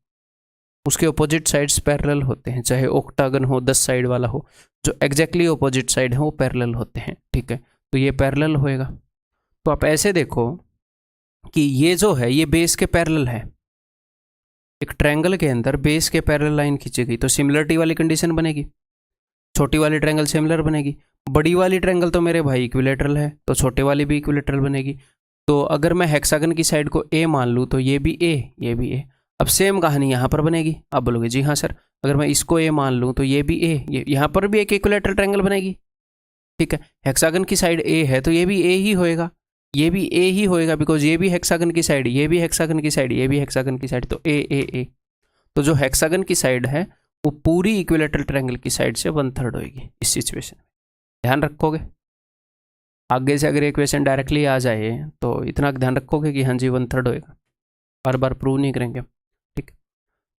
उसके ऑपोजिट साइड्स पैरेलल होते हैं। चाहे ऑक्टागन हो, 10 साइड वाला हो, जो एग्जैक्टली ऑपोजिट साइड है वो पैरेलल होते हैं। ठीक है, तो ये पैरेलल होएगा। तो आप ऐसे देखो कि ये जो है ये बेस के पैरेलल है। एक ट्रायंगल के अंदर बेस के पैरेलल लाइन खींची गई तो सिमिलरिटी वाली कंडीशन बनेगी, छोटी वाली ट्रायंगल सिमिलर बनेगी। बड़ी वाली ट्रायंगल तो मेरे भाई इक्विलेटरल है, तो छोटे वाली भी इक्विलेटरल बनेगी। तो अगर मैं हेक्सागन की साइड को ए मान लूँ तो ये भी ए, ये भी ए। अब सेम कहानी यहाँ पर बनेगी। आप बोलोगे जी हाँ सर, अगर मैं इसको ए मान लूँ तो ये भी ए, ये यहाँ पर भी एक इक्विलेटरल ट्रायंगल बनेगी। ठीक है, हेक्सागन की साइड ए है तो ये भी ए ही होएगा, ये भी ए ही होएगा, बिकॉज ये भी हेक्सागन की साइड, ये भी हेक्सागन की साइड, ये भी हेक्सागन की साइड, तो ए ए ए। तो जो हेक्सागन की साइड है वो पूरी इक्विलेटरल ट्रायंगल की साइड से 1/3 होएगी इस सिचुएशन में। ध्यान रखोगे, आगे से अगर इक्वेशन डायरेक्टली आ जाए तो इतना ध्यान रखोगे कि हाँ जी 1/3 होएगा, बार बार प्रूव नहीं करेंगे। ठीक,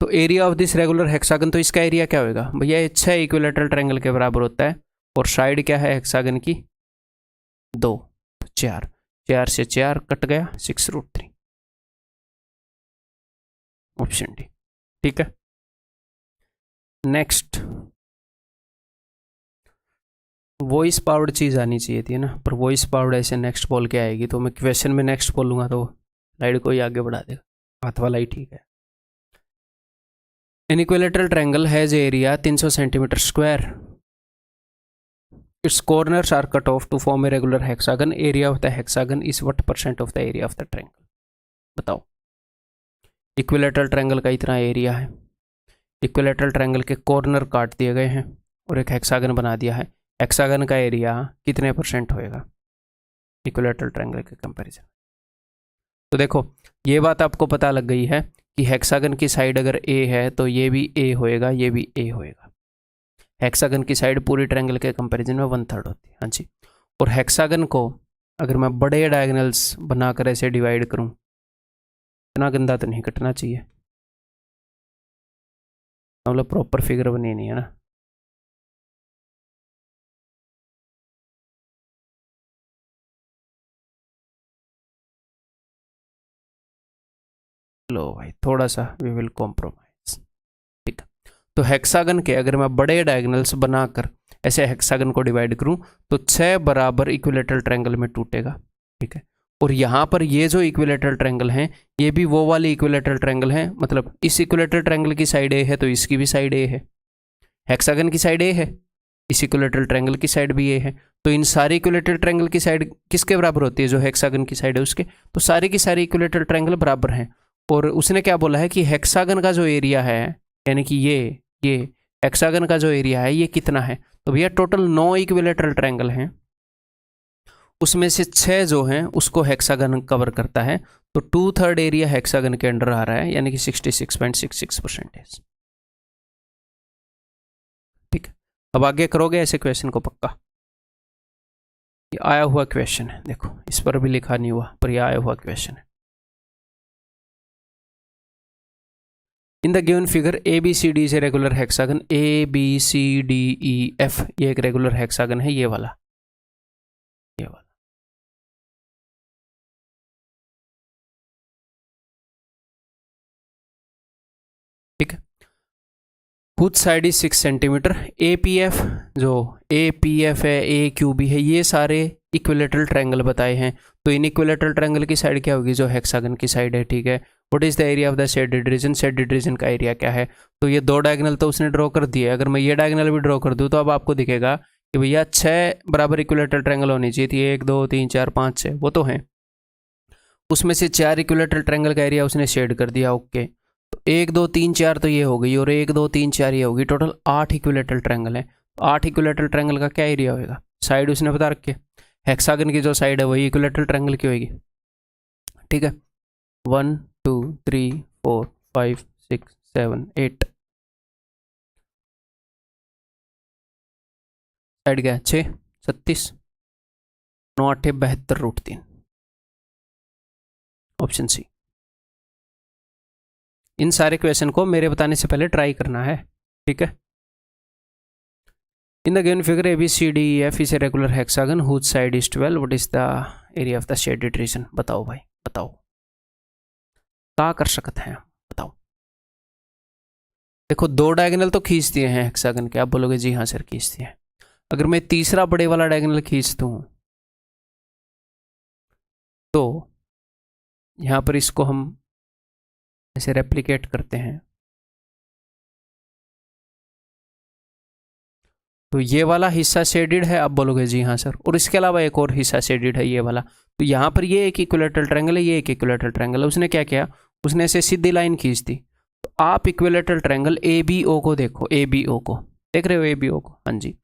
तो area of this regular hexagon, तो इसका एरिया क्या होगा भैया? 6 इक्विलेटरल ट्रायंगल के बराबर होता है, और साइड क्या है हेक्सागन की? 2, 4, 4 से 4 कट गया, 6√3, ऑप्शन डी। ठीक है, नेक्स्ट, वॉइस पावर्ड चीज़ आनी चाहिए थी ना, पर वॉइस पावर्ड ऐसे नेक्स्ट बोल के आएगी तो मैं क्वेश्चन में नेक्स्ट बोलूँगा तो स्लाइड को ही आगे बढ़ा देगा, हाथ वाला ही ठीक है। An equilateral triangle has area 300 centimetre square, its corners are cut off to form a regular hexagon, area of the hexagon is what % of the area of the triangle? बताओ, इक्विलेटरल ट्रायंगल का इतना area है, equilateral triangle के corner काट दिए गए हैं और एक हेक्सागन बना दिया है, हेक्सागन का एरिया कितने % होएगा इक्विलेटरल ट्रायंगल के कंपैरिजन? तो देखो, ये बात आपको पता लग गई है कि हेक्सागन की साइड अगर ए है तो ये भी ए होएगा, ये भी ए होएगा। हेक्सागन की साइड पूरी ट्रायंगल के कंपैरिजन में 1/3 होती है। हाँ जी, और हेक्सागन को अगर मैं बड़े डायगोनल्स बनाकर ऐसे डिवाइड करूं, इतना गंदा तो नहीं कटना चाहिए, मतलब प्रॉपर फिगर बनी नहीं है ना। लो भाई, थोड़ा सा वी विल कॉम्प्रोमाइज। ठीक है, तो हेक्सागन के अगर मैं बड़े डायगोनल्स बनाकर ऐसे हेक्सागन को डिवाइड करूं तो 6 बराबर इक्विलेटरल ट्रायंगल में टूटेगा। ठीक है, और यहाँ पर ये जो इक्विलेटरल ट्रायंगल हैं ये भी वो वाले इक्विलेटरल ट्रायंगल हैं, मतलब इस इक्विलेटरल ट्रायंगल की साइड ए है तो इसकी भी साइड ए है, हेक्सागन की साइड ए है, इस इक्विलेटरल ट्रायंगल की साइड भी ए है, तो इन सारे इक्विलेटरल ट्रायंगल की साइड किसके बराबर होती है? जो हेक्सागन की साइड है उसके। तो सारी की सारी इक्विलेटरल ट्रायंगल बराबर हैं। और उसने क्या बोला है कि हेक्सागन का जो एरिया है, यानी कि ये हेक्सागन का जो एरिया है ये कितना है? तो भैया टोटल 9 इक्विलेटरल ट्रायंगल हैं, उसमें से 6 जो हैं उसको हेक्सागन कवर करता है, तो 2/3 एरिया हेक्सागन के अंडर आ रहा है, यानी कि 66.66%। ठीक है, अब आगे करोगे ऐसे क्वेश्चन को पक्का। ये आया हुआ क्वेश्चन है, देखो इस पर भी लिखा नहीं हुआ पर ये आया हुआ क्वेश्चन है। In the given figure A B C D is a regular hexagon, A B C D E F ये एक रेगुलर हेक्सागन है, ये वाला ठीक है। Whose side is 6 centimetre. A P F जो ए पी एफ है, ए क्यू बी है, ये सारे इक्विलेटरल ट्रायंगल बताए हैं। तो इन इक्विलेटरल ट्रायंगल की साइड क्या होगी, जो हेक्सागन की साइड है, ठीक है। What is the area of the shaded reason, shaded region का एरिया क्या है। तो ये 2 डायगोनल तो उसने ड्रॉ कर दिए, अगर मैं ये डायगोनल भी ड्रॉ कर दूँ तो अब आपको दिखेगा कि भैया 6 बराबर इक्विलेटरल ट्रायंगल होनी चाहिए थी, 1 2 3 4 5 6, वो तो हैं। उसमें से 4 इक्विलेटरल ट्रायंगल का एरिया उसने शेड कर दिया, ओके। तो 1 2 3 4 तो ये हो गई, और 1 2 3 4 ये होगी, टोटल 8 इक्विलेटरल ट्रायंगल है। 8 इक्विलेटरल ट्रायंगल का क्या एरिया होगा, साइड उसने बता रखे, हेक्सागन की जो साइड है वही इक्विलेटरल ट्रायंगल की होगी, ठीक है। 1 2 3 4 5 6 7 8 साइड क्या है, 6 36 9 8 72 रूट 3, ऑप्शन सी। इन सारे क्वेश्चन को मेरे बताने से पहले ट्राई करना है, ठीक है। In the given figure A B C D E F is a regular hexagon whose side is 12, what is the area of the shaded region. बताओ भाई बताओ, क्या कर सकते हैं बताओ। देखो 2 डायगोनल तो खींच दिए हैं हेक्सागन के, आप बोलोगे जी हाँ सर खींच दिए हैं। अगर मैं तीसरा बड़े वाला डायगोनल खींच दूं तो यहां पर इसको हम ऐसे रेप्लिकेट करते हैं, तो ये वाला हिस्सा शेडेड है, आप बोलोगे जी हाँ सर, और इसके अलावा एक और हिस्सा शेडेड है, ये वाला। तो यहाँ पर ये एक इक्विलेटरल ट्रायंगल है, ये एक इक्विलेटरल ट्रायंगल है। उसने क्या किया, उसने ऐसे सीधी लाइन खींच दी। तो आप equilateral triangle A B O को देखो, ए बी ओ को देख रहे हो, ए बी ओ को, हाँ जी।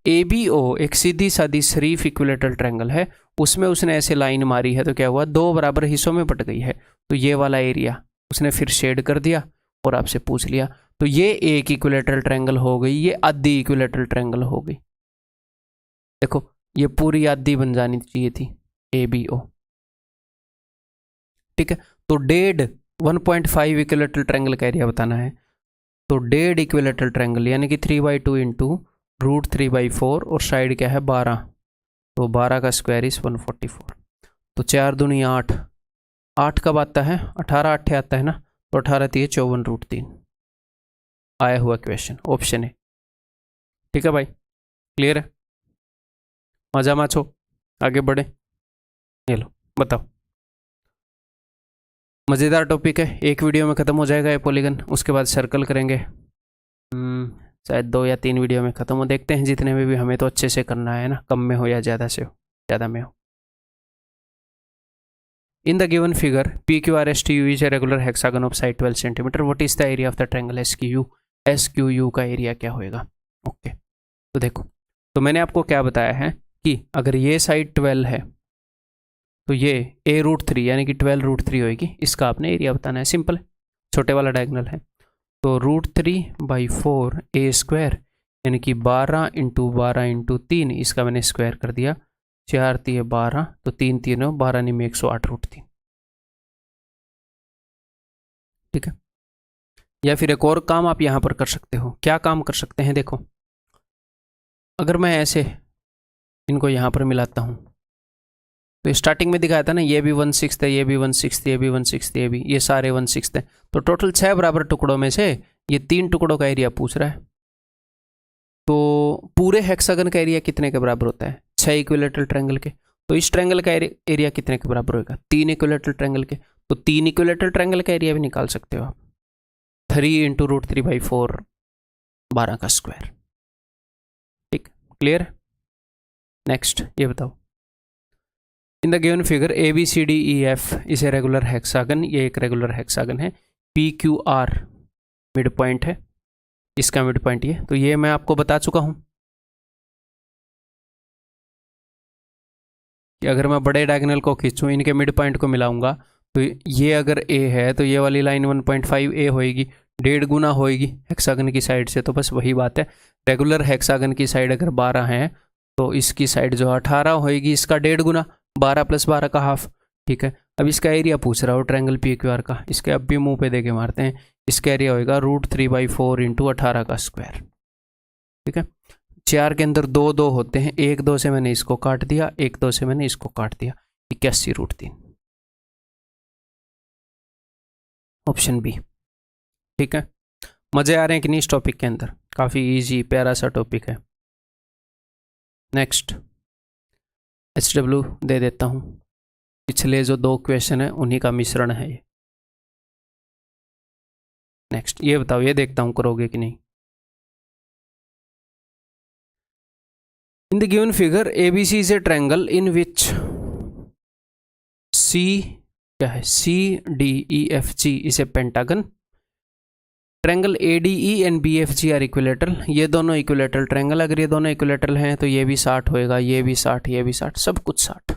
ए बी ओ एक सीधी सादी शरीफ इक्विलेटरल ट्रायंगल है, उसमें उसने ऐसे लाइन मारी है, तो क्या हुआ, 2 बराबर हिस्सों में बट गई है। तो ये वाला एरिया उसने फिर शेड कर दिया और आपसे पूछ लिया, तो ये एक इक्विलेटरल ट्रायंगल हो गई, ये आधी इक्विलेटरल ट्रायंगल हो गई। देखो ये पूरी आधी बन जानी चाहिए थी ए बी ओ, ठीक है। तो डेढ़ 1.5 इक्विलेटरल ट्रायंगल का एरिया बताना है। तो डेढ़ इक्विलेटरल ट्रायंगल यानी कि 3/2 इंटू रूट 3/4 और साइड क्या है 12, तो 12 का स्क्वायर इज 144। तो 4 दूनी 8, 8 कब आता है, 18 8 आता है ना, तो 18 3 54 रूट 3 आया हुआ क्वेश्चन, ऑप्शन है, ठीक है भाई। क्लियर है, मजा माचो, आगे बढ़े। ये लो बताओ, मज़ेदार टॉपिक है, एक वीडियो में ख़त्म हो जाएगा ये पॉलीगन, उसके बाद सर्कल करेंगे, शायद 2 या 3 वीडियो में ख़त्म हो, देखते हैं जितने में भी, हमें तो अच्छे से करना है ना, कम में हो या ज़्यादा से हो, ज़्यादा में हो। In the given figure, PQRSTU is a regular hexagon of side 12 cm. What is the area of the triangle SQU? SQU का एरिया क्या होएगा, ओके। तो देखो, तो मैंने आपको क्या बताया है कि अगर ये साइड 12 है तो ये a√3 यानी कि 12√3 होएगी, इसका आपने एरिया बताना है, सिंपल है, छोटे वाला डायगोनल है। तो √3/4 a² यानी कि 12 × 12 × 3, इसका मैंने स्क्वायर कर दिया, 4 3 12, तो 3 3 12 नहीं में 108 √3, ठीक है। या फिर एक और काम आप यहाँ पर कर सकते हो, क्या काम कर सकते हैं, देखो अगर मैं ऐसे इनको यहाँ पर मिलाता हूँ, तो स्टार्टिंग में दिखाया था ना, ये भी 1/6 है, ये भी 1/6, ये भी 1/6, ये भी, ये सारे 1/6 है। तो टोटल 6 बराबर टुकड़ों में से ये 3 टुकड़ों का एरिया पूछ रहा है। तो पूरे हेक्सागन का एरिया कितने के बराबर होता है, 6 इक्विलेटरल ट्रायंगल के। तो इस ट्रायंगल का एरिया कितने के बराबर होगा, 3 इक्विलेटरल ट्रायंगल के। तो 3 इक्विलेटरल ट्रायंगल का एरिया भी निकाल सकते हो आप, 3 × √3/4 12 का स्क्वायर, ठीक, क्लियर। नेक्स्ट ये बताओ, इन the given figure ABCDEF is a regular hexagon, ये एक रेगुलर हेक्सागन है, PQR मिड पॉइंट है, इसका मिड पॉइंट ये, तो ये मैं आपको बता चुका हूं कि अगर मैं बड़े डायगोनल को खींचूं, इनके मिड पॉइंट को मिलाऊंगा, तो ये अगर A है तो ये वाली लाइन 1.5 A होएगी, 1.5 गुना होएगी हेक्सागन की साइड से। तो बस वही बात है, रेगुलर हेक्सागन की साइड अगर 12 है तो इसकी साइड जो 18 होएगी, इसका 1.5 गुना, 12 + 12 का हाफ। ठीक है, अब इसका एरिया पूछ रहा हो ट्रायंगल PQR का, इसके अब भी मुंह पे देके मारते हैं। इसका एरिया होएगा √3/4 × 18 का स्क्वायर। ठीक है, 4 के अंदर 2 2 होते हैं, 1 2 से मैंने इसको काट दिया, 1 2 से मैंने इसको काट दिया, 81√3, ऑप्शन बी। ठीक है, मजे आ रहे हैं कि नहीं इस टॉपिक के अंदर? काफी इजी प्यारा सा टॉपिक है। नेक्स्ट HW दे देता हूं, पिछले जो 2 क्वेश्चन है उन्हीं का मिश्रण है ये। नेक्स्ट ये बताओ, ये देखता हूं करोगे कि नहीं। In the given figure ABC is a triangle in which C क्या है, CDEFG is a pentagon. Triangle ADE and BFG are equilateral. ये दोनों इक्विलेटरल ट्रायंगल, अगर ये दोनों इक्विलेटरल हैं तो ये भी 60 होएगा, ये भी 60, ये भी 60, सब कुछ 60,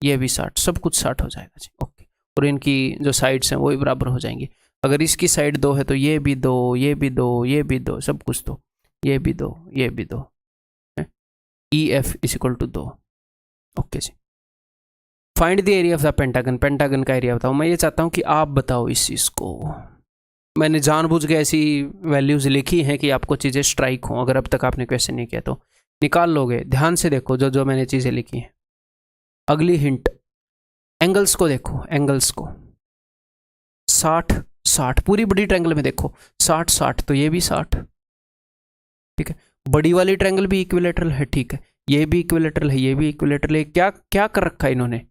ये भी 60, सब कुछ 60 हो जाएगा जी। ओके, और इनकी जो साइड्स हैं वो भी बराबर हो जाएंगी। अगर इसकी साइड 2 है तो ये भी 2, ये भी 2, ये भी 2, सब कुछ 2, ये भी 2, ये भी 2, EF = 2। ओके जी, find the area of the pentagon. Pentagon का एरिया बताओ। मैं ये चाहता हूँ कि आप बताओ इस चीज़ को। मैंने जानबूझ के ऐसी वैल्यूज लिखी हैं कि आपको चीज़ें स्ट्राइक हों। अगर अब तक आपने क्वेश्चन नहीं किया तो निकाल लोगे। ध्यान से देखो जो जो मैंने चीज़ें लिखी हैं। अगली हिंट, एंगल्स को देखो, एंगल्स को 60 60, पूरी बड़ी ट्रायंगल में देखो 60 60, तो ये भी 60। ठीक है, बड़ी वाली ट्रायंगल भी इक्विलेटरल है। ठीक है, ये भी इक्विलेटरल है, ये भी इक्विलेटरल है। क्या क्या कर रखा है इन्होंने?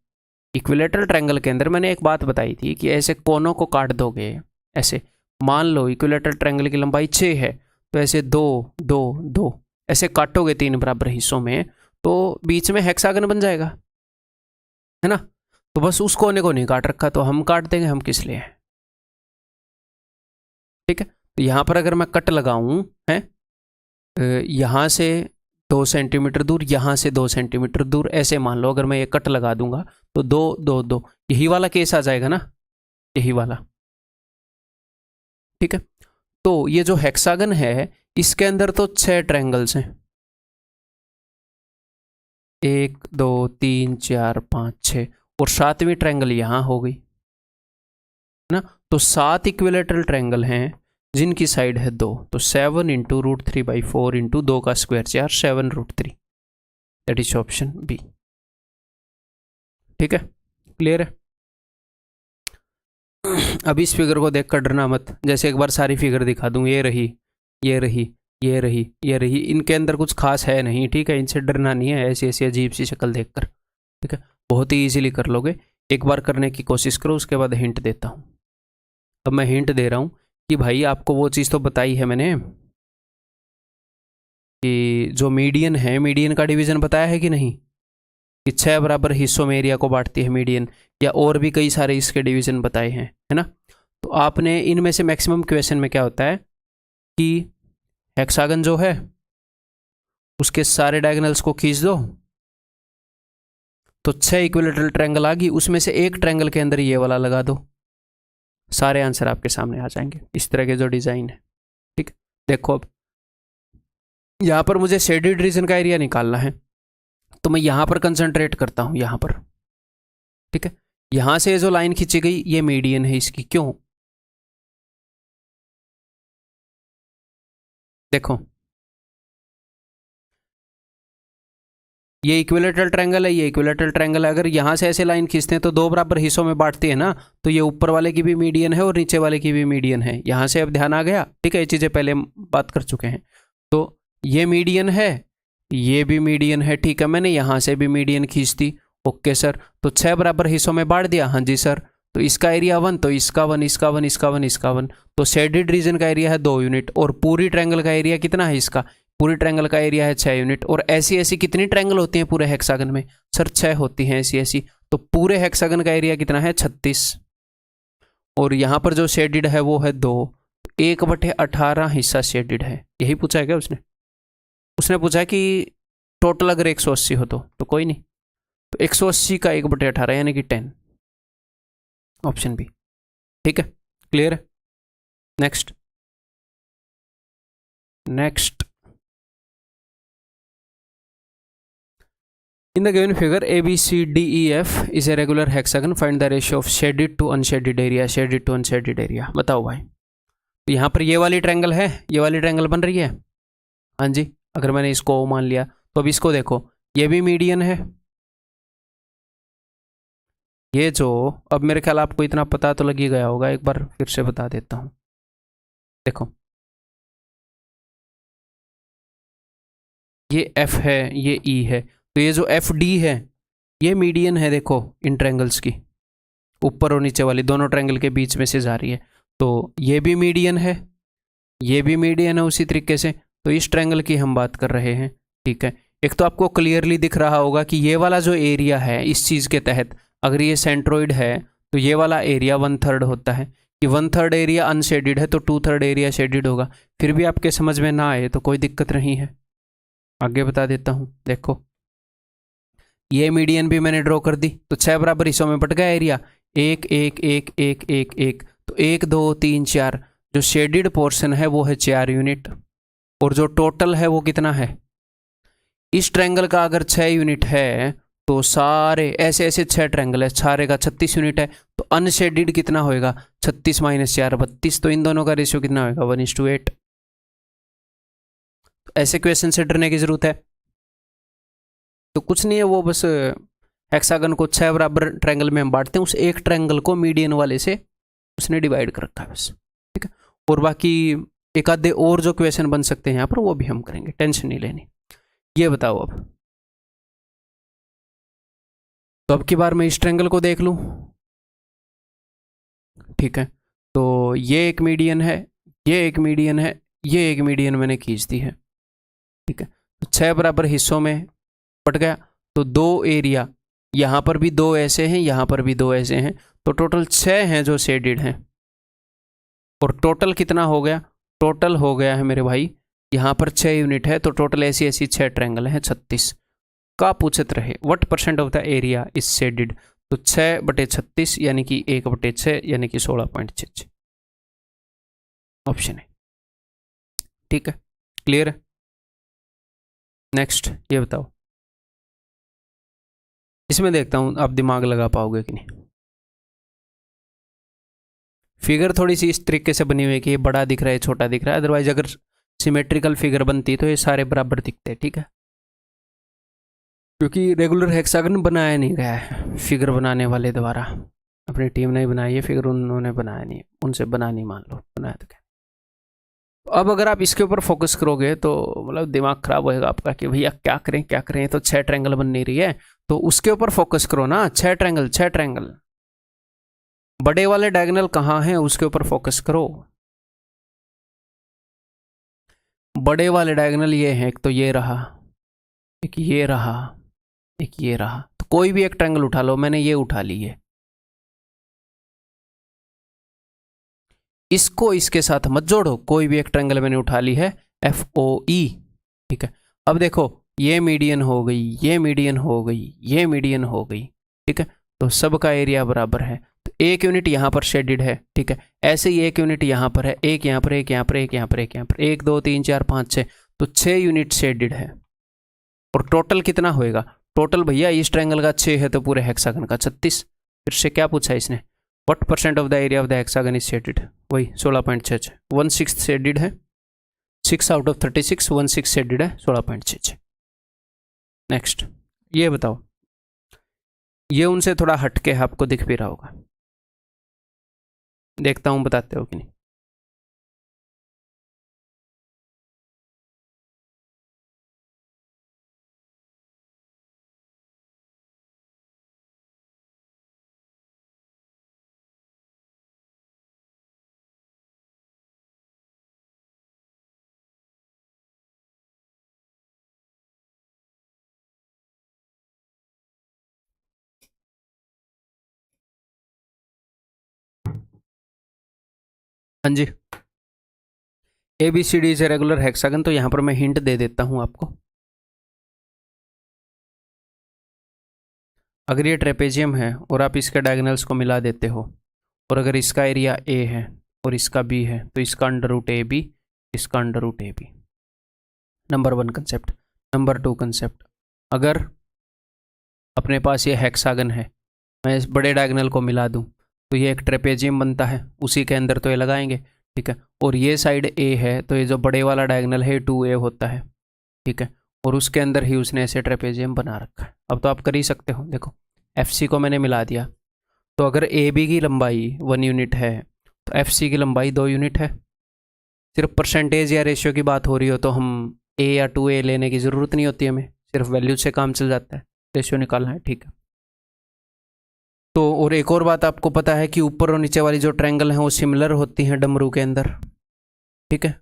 इक्विलेटरल ट्रायंगल के अंदर मैंने एक बात बताई थी कि ऐसे कोनों को काट दोगे, ऐसे मान लो इक्विलेटरल ट्रायंगल की लंबाई 6 है, तो ऐसे 2 2 2 ऐसे काटोगे 3 बराबर हिस्सों में, तो बीच में हेक्सागन बन जाएगा, है ना। तो बस उस कोने को नहीं काट रखा, तो हम काट देंगे, हम किस लिए। ठीक है, तो यहां पर अगर मैं कट लगाऊं है, यहां से 2 सेंटीमीटर दूर, यहां से 2 सेंटीमीटर दूर, ऐसे मान लो अगर मैं ये कट लगा दूंगा तो 2 2 2, यही वाला केस आ जाएगा ना, यही वाला। ठीक है, तो ये जो हेक्सागन है इसके अंदर तो 6 ट्रायंगल्स हैं, 1 2 3 4 5 6, और 7वीं ट्रायंगल यहां हो गई, है ना। तो 7 इक्विलेटरल ट्रायंगल हैं जिनकी साइड है 2, तो 7 × √3/4 × 2 का square 4, 7√3, that is option B. ठीक है, क्लियर है। अब इस फिगर को देखकर डरना मत, जैसे एक बार सारी फिगर दिखा दूं, ये रही, ये रही, ये रही, ये रही, इनके अंदर कुछ खास है नहीं। ठीक है, इनसे डरना नहीं है ऐसी ऐसी अजीब सी शक्ल देखकर। ठीक है, बहुत ही इजीली कर लोगे, एक बार करने की कोशिश करो, उसके बाद हिंट देता हूँ। अब मैं हिंट दे रहा हूँ कि भाई आपको वो चीज़ तो बताई है मैंने कि जो मीडियन है, मीडियन का डिवीजन बताया है कि नहीं, कि 6 बराबर हिस्सों में एरिया को बांटती है मीडियन, या और भी कई सारे इसके डिवीजन बताए हैं, है ना। तो आपने इनमें से मैक्सिमम क्वेश्चन में क्या होता है कि हेक्सागन जो है उसके सारे डायगोनल्स को खींच दो, तो 6 इक्विलेटरल ट्रायंगल आ गई, उसमें से एक ट्रायंगल के अंदर ये वाला लगा दो, सारे आंसर आपके सामने आ जाएंगे। इस तरह के जो डिजाइन है। ठीक, देखो अब यहां पर मुझे शेडेड रीजन का एरिया निकालना है, तो मैं यहां पर कंसंट्रेट करता हूं, यहां पर। ठीक है, यहां से जो लाइन खींची गई ये मीडियन है इसकी, क्यों? देखो ये इक्विलेटरल ट्रायंगल है, ये इक्विलेटरल ट्रायंगल है। अगर यहां से ऐसे लाइन खींचते हैं तो 2 बराबर हिस्सों में बांटती है ना, तो ये ऊपर वाले की भी मीडियन है और नीचे वाले की भी मीडियन है। यहां से अब ध्यान आ गया। ठीक है, ये चीजें पहले हम बात कर चुके हैं। तो ये मीडियन है, ये भी मीडियन है। ठीक है, मैंने यहां से भी मीडियन खींच दी। ओके सर, तो 6 बराबर हिस्सों में बांट दिया, हाँ जी सर। तो इसका एरिया 1, तो इसका 1, इसका 1, इसका 1, इसका 1, तो शेडेड रीजन का एरिया है 2 यूनिट, और पूरी ट्रायंगल का एरिया कितना है इसका? पूरी ट्रायंगल का एरिया है 6 यूनिट। और ऐसी ऐसी कितनी ट्रायंगल होती हैं पूरे हेक्सागन में? सर 6 होती हैं ऐसी ऐसी। तो पूरे हेक्सागन का एरिया कितना है? 36, और यहां पर जो शेडेड है वो है 2, 1/18 हिस्सा शेडेड है। यही पूछा है क्या उसने? उसने पूछा है कि टोटल अगर 180 हो तो कोई नहीं, तो 180 का 1/18 यानी कि 10, ऑप्शन बी। ठीक है, क्लियर है। Next, next In the given figure, ABCDEF is a regular hexagon. Find the ratio of shaded to unshaded area. Shaded to unshaded area. बताओ भाई. तो यहाँ पर ये वाली ट्रायंगल है, ये वाली ट्रायंगल बन रही है. हाँ जी. अगर मैंने इसको मान लिया तो अब इसको देखो, ये भी मीडियन है. ये जो, अब मेरे ख्याल आपको इतना पता तो लग ही गया होगा, एक बार फिर से बता देता हूँ. देखो, ये F है, ये E है. तो ये जो FD है ये मीडियन है. देखो इन ट्रायंगल्स की, ऊपर और नीचे वाली दोनों ट्रायंगल के बीच में से जा रही है. तो ये भी मीडियन है, ये भी मीडियन है उसी तरीके से. तो इस ट्रायंगल की हम बात कर रहे हैं. ठीक है. एक तो आपको क्लियरली दिख रहा होगा कि ये वाला जो एरिया है इस चीज़ के तहत, अगर ये सेंट्रोइड है तो ये वाला एरिया 1/3 होता है. कि 1/3 एरिया अनशेडिड है तो 2/3 एरिया शेडिड होगा. फिर भी आपके समझ में ना आए तो कोई दिक्कत नहीं है, आगे बता देता हूँ. देखो, ये मीडियन भी मैंने ड्रॉ कर दी. तो 6 बराबर हिस्सों में बट गया एरिया. 1 1 1 1 1 1. तो 1 2 3 4. जो शेडिड पोर्शन है वो है 4 यूनिट, और जो टोटल है वो कितना है. इस ट्रायंगल का अगर 6 यूनिट है तो सारे ऐसे ऐसे 6 ट्रायंगल है, सारे का 36 यूनिट है. तो अनशेडिड कितना होएगा, 36 - 4 32. तो इन दोनों का रेशियो कितना होगा, 1:8. ऐसे क्वेश्चन से डरने की जरूरत है तो कुछ नहीं है. वो बस हेक्सागन को 6 बराबर ट्रायंगल में हम बांटते हैं, उस एक ट्रायंगल को मीडियन वाले से उसने डिवाइड कर रखा है बस. ठीक है. और बाकी एक आधे और जो क्वेश्चन बन सकते हैं यहाँ पर वो भी हम करेंगे, टेंशन नहीं लेनी. ये बताओ अब, तो अब की बार मैं इस ट्रायंगल को देख लूं. ठीक है. तो ये एक मीडियन है, ये एक मीडियन है, ये एक मीडियन मैंने खींच दी है. ठीक है. तो 6 बराबर हिस्सों में बट गया. तो 2 एरिया, यहाँ पर भी 2 ऐसे हैं, यहाँ पर भी 2 ऐसे हैं. तो टोटल 6 हैं जो शेडेड हैं. और टोटल कितना हो गया, टोटल हो गया है मेरे भाई, यहाँ पर 6 यूनिट है. तो टोटल ऐसी ऐसी 6 ट्रायंगल हैं. 36 का पूछत रहे, what % of the area is shaded. तो 6/36 यानी कि 1/6 यानी कि 16.66 ऑप्शन है. ठीक है, क्लियर है. नेक्स्ट ये बताओ, इसमें देखता हूं आप दिमाग लगा पाओगे कि नहीं. फिगर थोड़ी सी इस तरीके से बनी हुई है कि ये बड़ा दिख रहा है, छोटा दिख रहा है. अदरवाइज अगर सिमेट्रिकल फिगर बनती तो ये सारे बराबर दिखते हैं. ठीक है. क्योंकि रेगुलर हेक्सागन बनाया नहीं गया है फिगर बनाने वाले द्वारा, अपनी टीम ने बनाई है फिगर, उन्होंने बनाया नहीं, उनसे बना नहीं, मान लो बनाया तो क्या. अब अगर आप इसके ऊपर फोकस करोगे तो मतलब दिमाग खराब होएगा आपका कि भैया क्या करें क्या करें, तो 6 ट्रायंगल बन नहीं रही है. तो उसके ऊपर फोकस करो ना. 6 ट्रायंगल, 6 ट्रायंगल, बड़े वाले डायगोनल कहाँ हैं उसके ऊपर फोकस करो. बड़े वाले डायगोनल ये हैं, एक तो ये रहा, एक ये रहा, एक ये रहा. तो कोई भी एक ट्रायंगल उठा लो. मैंने ये उठा ली है, इसको इसके साथ मत जोड़ो. कोई भी एक ट्रायंगल मैंने उठा ली है, FOE. ठीक है. अब देखो, ये मीडियन हो गई, ये मीडियन हो गई, ये मीडियन हो गई. ठीक है. तो सबका एरिया बराबर है. तो 1 यूनिट यहाँ पर शेडेड है. ठीक है. ऐसे ही 1 यूनिट यहाँ पर है, एक यहाँ पर, एक यहाँ पर, एक यहाँ पर, एक यहाँ पर, 1 2 3 4 5 6. तो 6 यूनिट शेडेड है. और टोटल कितना होएगा, टोटल भैया इस ट्रायंगल का 6 है तो पूरे हेक्सागन का 36. फिर से क्या पूछा इसने, what % of the area of the hexagon is shaded. वही 16.66. 1/6 शेडेड है. 6 आउट ऑफ 36, 1/6 शेडेड है, 16.66. नेक्स्ट ये बताओ, ये उनसे थोड़ा हटके आपको दिख भी रहा होगा, देखता हूं बताते हो कि नहीं. हाँ जी, ABCD is a regular hexagon. तो यहां पर मैं हिंट दे देता हूं आपको. अगर ये ट्रेपेजियम है और आप इसके डायगोनल्स को मिला देते हो, और अगर इसका एरिया A है और इसका B है, तो इसका √AB, इसका √AB. Number 1 concept. Number 2 concept, अगर अपने पास ये हेक्सागन है, मैं इस बड़े डायगोनल को मिला दूं तो ये एक ट्रेपेजियम बनता है, उसी के अंदर तो ये लगाएंगे, ठीक है। और ये साइड ए है तो ये जो बड़े वाला डायगोनल है 2A होता है, ठीक है। और उसके अंदर ही उसने ऐसे ट्रेपेजियम बना रखा है। अब तो आप कर ही सकते हो, देखो FC को मैंने मिला दिया, तो अगर AB की लंबाई 1 यूनिट है तो FC की लंबाई 2 यूनिट है। सिर्फ परसेंटेज या रेशियो की बात हो रही हो तो हम A या 2A लेने की ज़रूरत नहीं होती, हमें सिर्फ वैल्यू से काम चल जाता है, रेशियो निकालना है, ठीक है। तो और एक और बात आपको पता है कि ऊपर और नीचे वाली जो ट्रायंगल हैं वो सिमिलर होती हैं डमरू के अंदर, ठीक है।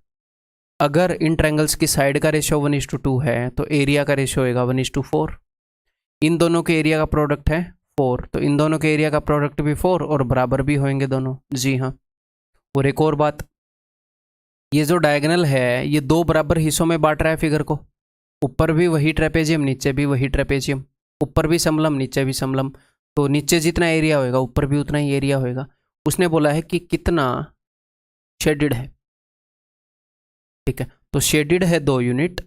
अगर इन ट्रायंगल्स की साइड का रेशियो 1:2 है तो एरिया का रेशियो होगा 1:4। इन दोनों के एरिया का प्रोडक्ट है 4, तो इन दोनों के एरिया का प्रोडक्ट भी 4 और बराबर भी होंगे दोनों, जी हाँ। और एक और बात, ये जो डायगोनल है ये 2 बराबर हिस्सों में बांट रहा है फिगर को, ऊपर भी वही ट्रेपेजियम नीचे भी वही ट्रेपेजियम, ऊपर भी समलम नीचे भी समलम, तो नीचे जितना एरिया होएगा ऊपर भी उतना ही एरिया होएगा। उसने बोला है कि कितना शेडेड है, ठीक है। तो शेडेड है 2 यूनिट,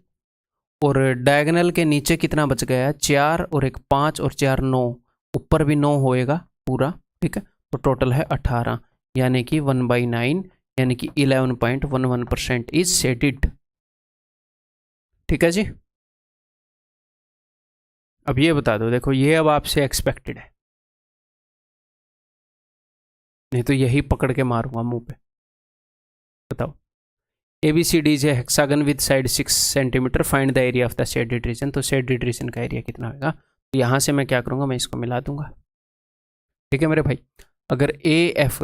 और डायगोनल के नीचे कितना बच गया है 4 और 1 5 और 4 9, ऊपर भी 9 होएगा पूरा, ठीक है। तो टोटल है 18, यानी कि 1/9 यानी कि 11.11% इज शेडेड, ठीक है जी। अब ये बता दो, देखो ये अब आपसे एक्सपेक्टेड है, नहीं तो यही पकड़ के मारूंगा मुंह पे। बताओ, ABCD is a hexagon with side 6 centimetre, find the area of the shaded reason. तो शेडेड रीजन का एरिया कितना होगा, तो यहाँ से मैं क्या करूँगा, मैं इसको मिला दूंगा, ठीक है मेरे भाई। अगर AF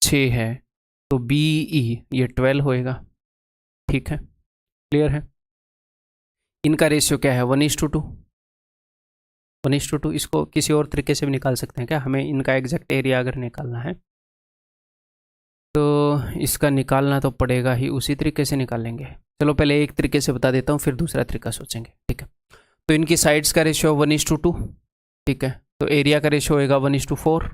6 है तो BE ये 12 होएगा, ठीक है, क्लियर है। इनका रेशियो क्या है 1:2, 1:2। इसको किसी और तरीके से भी निकाल सकते हैं क्या, हमें इनका एग्जैक्ट एरिया अगर निकालना है तो इसका निकालना तो पड़ेगा ही, उसी तरीके से निकालेंगे। चलो पहले एक तरीके से बता देता हूँ फिर दूसरा तरीका सोचेंगे, ठीक है। तो इनकी साइड्स का रेशियो 1:2, ठीक है। तो एरिया का रेशियो होएगा 1:4।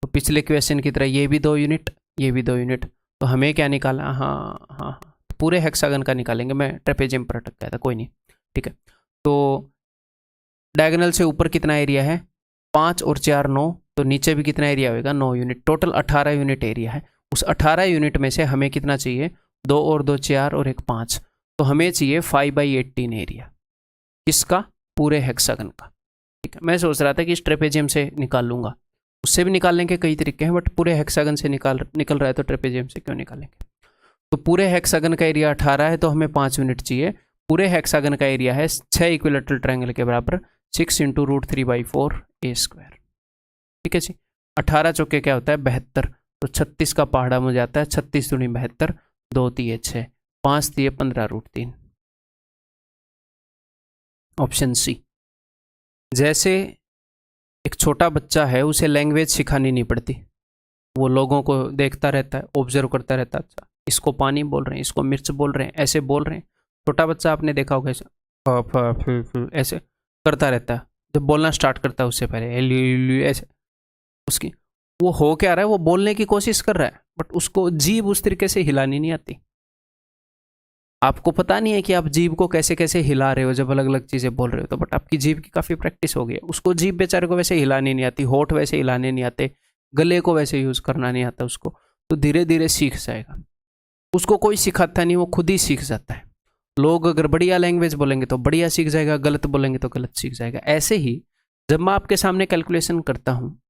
तो पिछले क्वेश्चन की तरह ये भी 2 यूनिट ये भी 2 यूनिट, तो हमें क्या निकाला, हाँ हाँ तो पूरे हेक्सागन का निकालेंगे, मैं ट्रेपेजियम पर अटक गया था, कोई नहीं, ठीक है। तो डायगोनल से ऊपर कितना एरिया है 5 और 4 9, तो नीचे भी कितना एरिया होगा 9 यूनिट, टोटल 18 यूनिट एरिया है। उस 18 यूनिट में से हमें कितना चाहिए, 2 और 2 4 और 1 5, तो हमें चाहिए 5/18 एरिया, किसका, पूरे हेक्सागन का, ठीक है। मैं सोच रहा था कि इस ट्रेपेजियम से निकाल लूंगा, उससे भी निकालने के कई तरीके हैं, बट पूरे हेक्सागन से निकल रहा है तो ट्रेपेजियम से क्यों निकालेंगे। तो पूरे हेक्सागन का एरिया 18 है तो हमें 5 यूनिट चाहिए। पूरे हेक्सागन का एरिया है 6 इक्विलेटरल ट्रायंगल के बराबर 6 × √3/4a², ठीक है जी। 18 चौके क्या होता है 72, तो 36 का पहाड़ा हो जाता है, 36 दूनी 72, 2 तिये 6, 5 तिये 15√3, ऑप्शन सी। जैसे एक छोटा बच्चा है उसे लैंग्वेज सिखानी नहीं पड़ती, वो लोगों को देखता रहता है, ऑब्जर्व करता रहता है, अच्छा इसको पानी बोल रहे हैं, इसको मिर्च बोल रहे हैं, ऐसे बोल रहे हैं। छोटा बच्चा आपने देखा होगा ऐसे करता रहता है, जब बोलना स्टार्ट करता है उससे पहले ऐसे, उसकी वो हो क्या रहा है, वो बोलने की कोशिश कर रहा है बट उसको जीभ उस तरीके से हिलानी नहीं आती। आपको पता नहीं है कि आप जीभ को कैसे कैसे हिला रहे हो जब अलग अलग चीज़ें बोल रहे हो, तो बट आपकी जीभ की काफ़ी प्रैक्टिस हो गई है। उसको जीभ बेचारे को वैसे हिलानी नहीं आती, होठ वैसे हिलाने नहीं आते, गले को वैसे यूज़ करना नहीं आता उसको, तो धीरे धीरे सीख जाएगा। उसको कोई सिखाता नहीं, वो खुद ही सीख जाता है। लोग अगर बढ़िया लैंग्वेज बोलेंगे तो बढ़िया सीख जाएगा, गलत बोलेंगे तो गलत सीख जाएगा। ऐसे ही जब मैं आपके सामने कैलकुलेशन करता हूँ,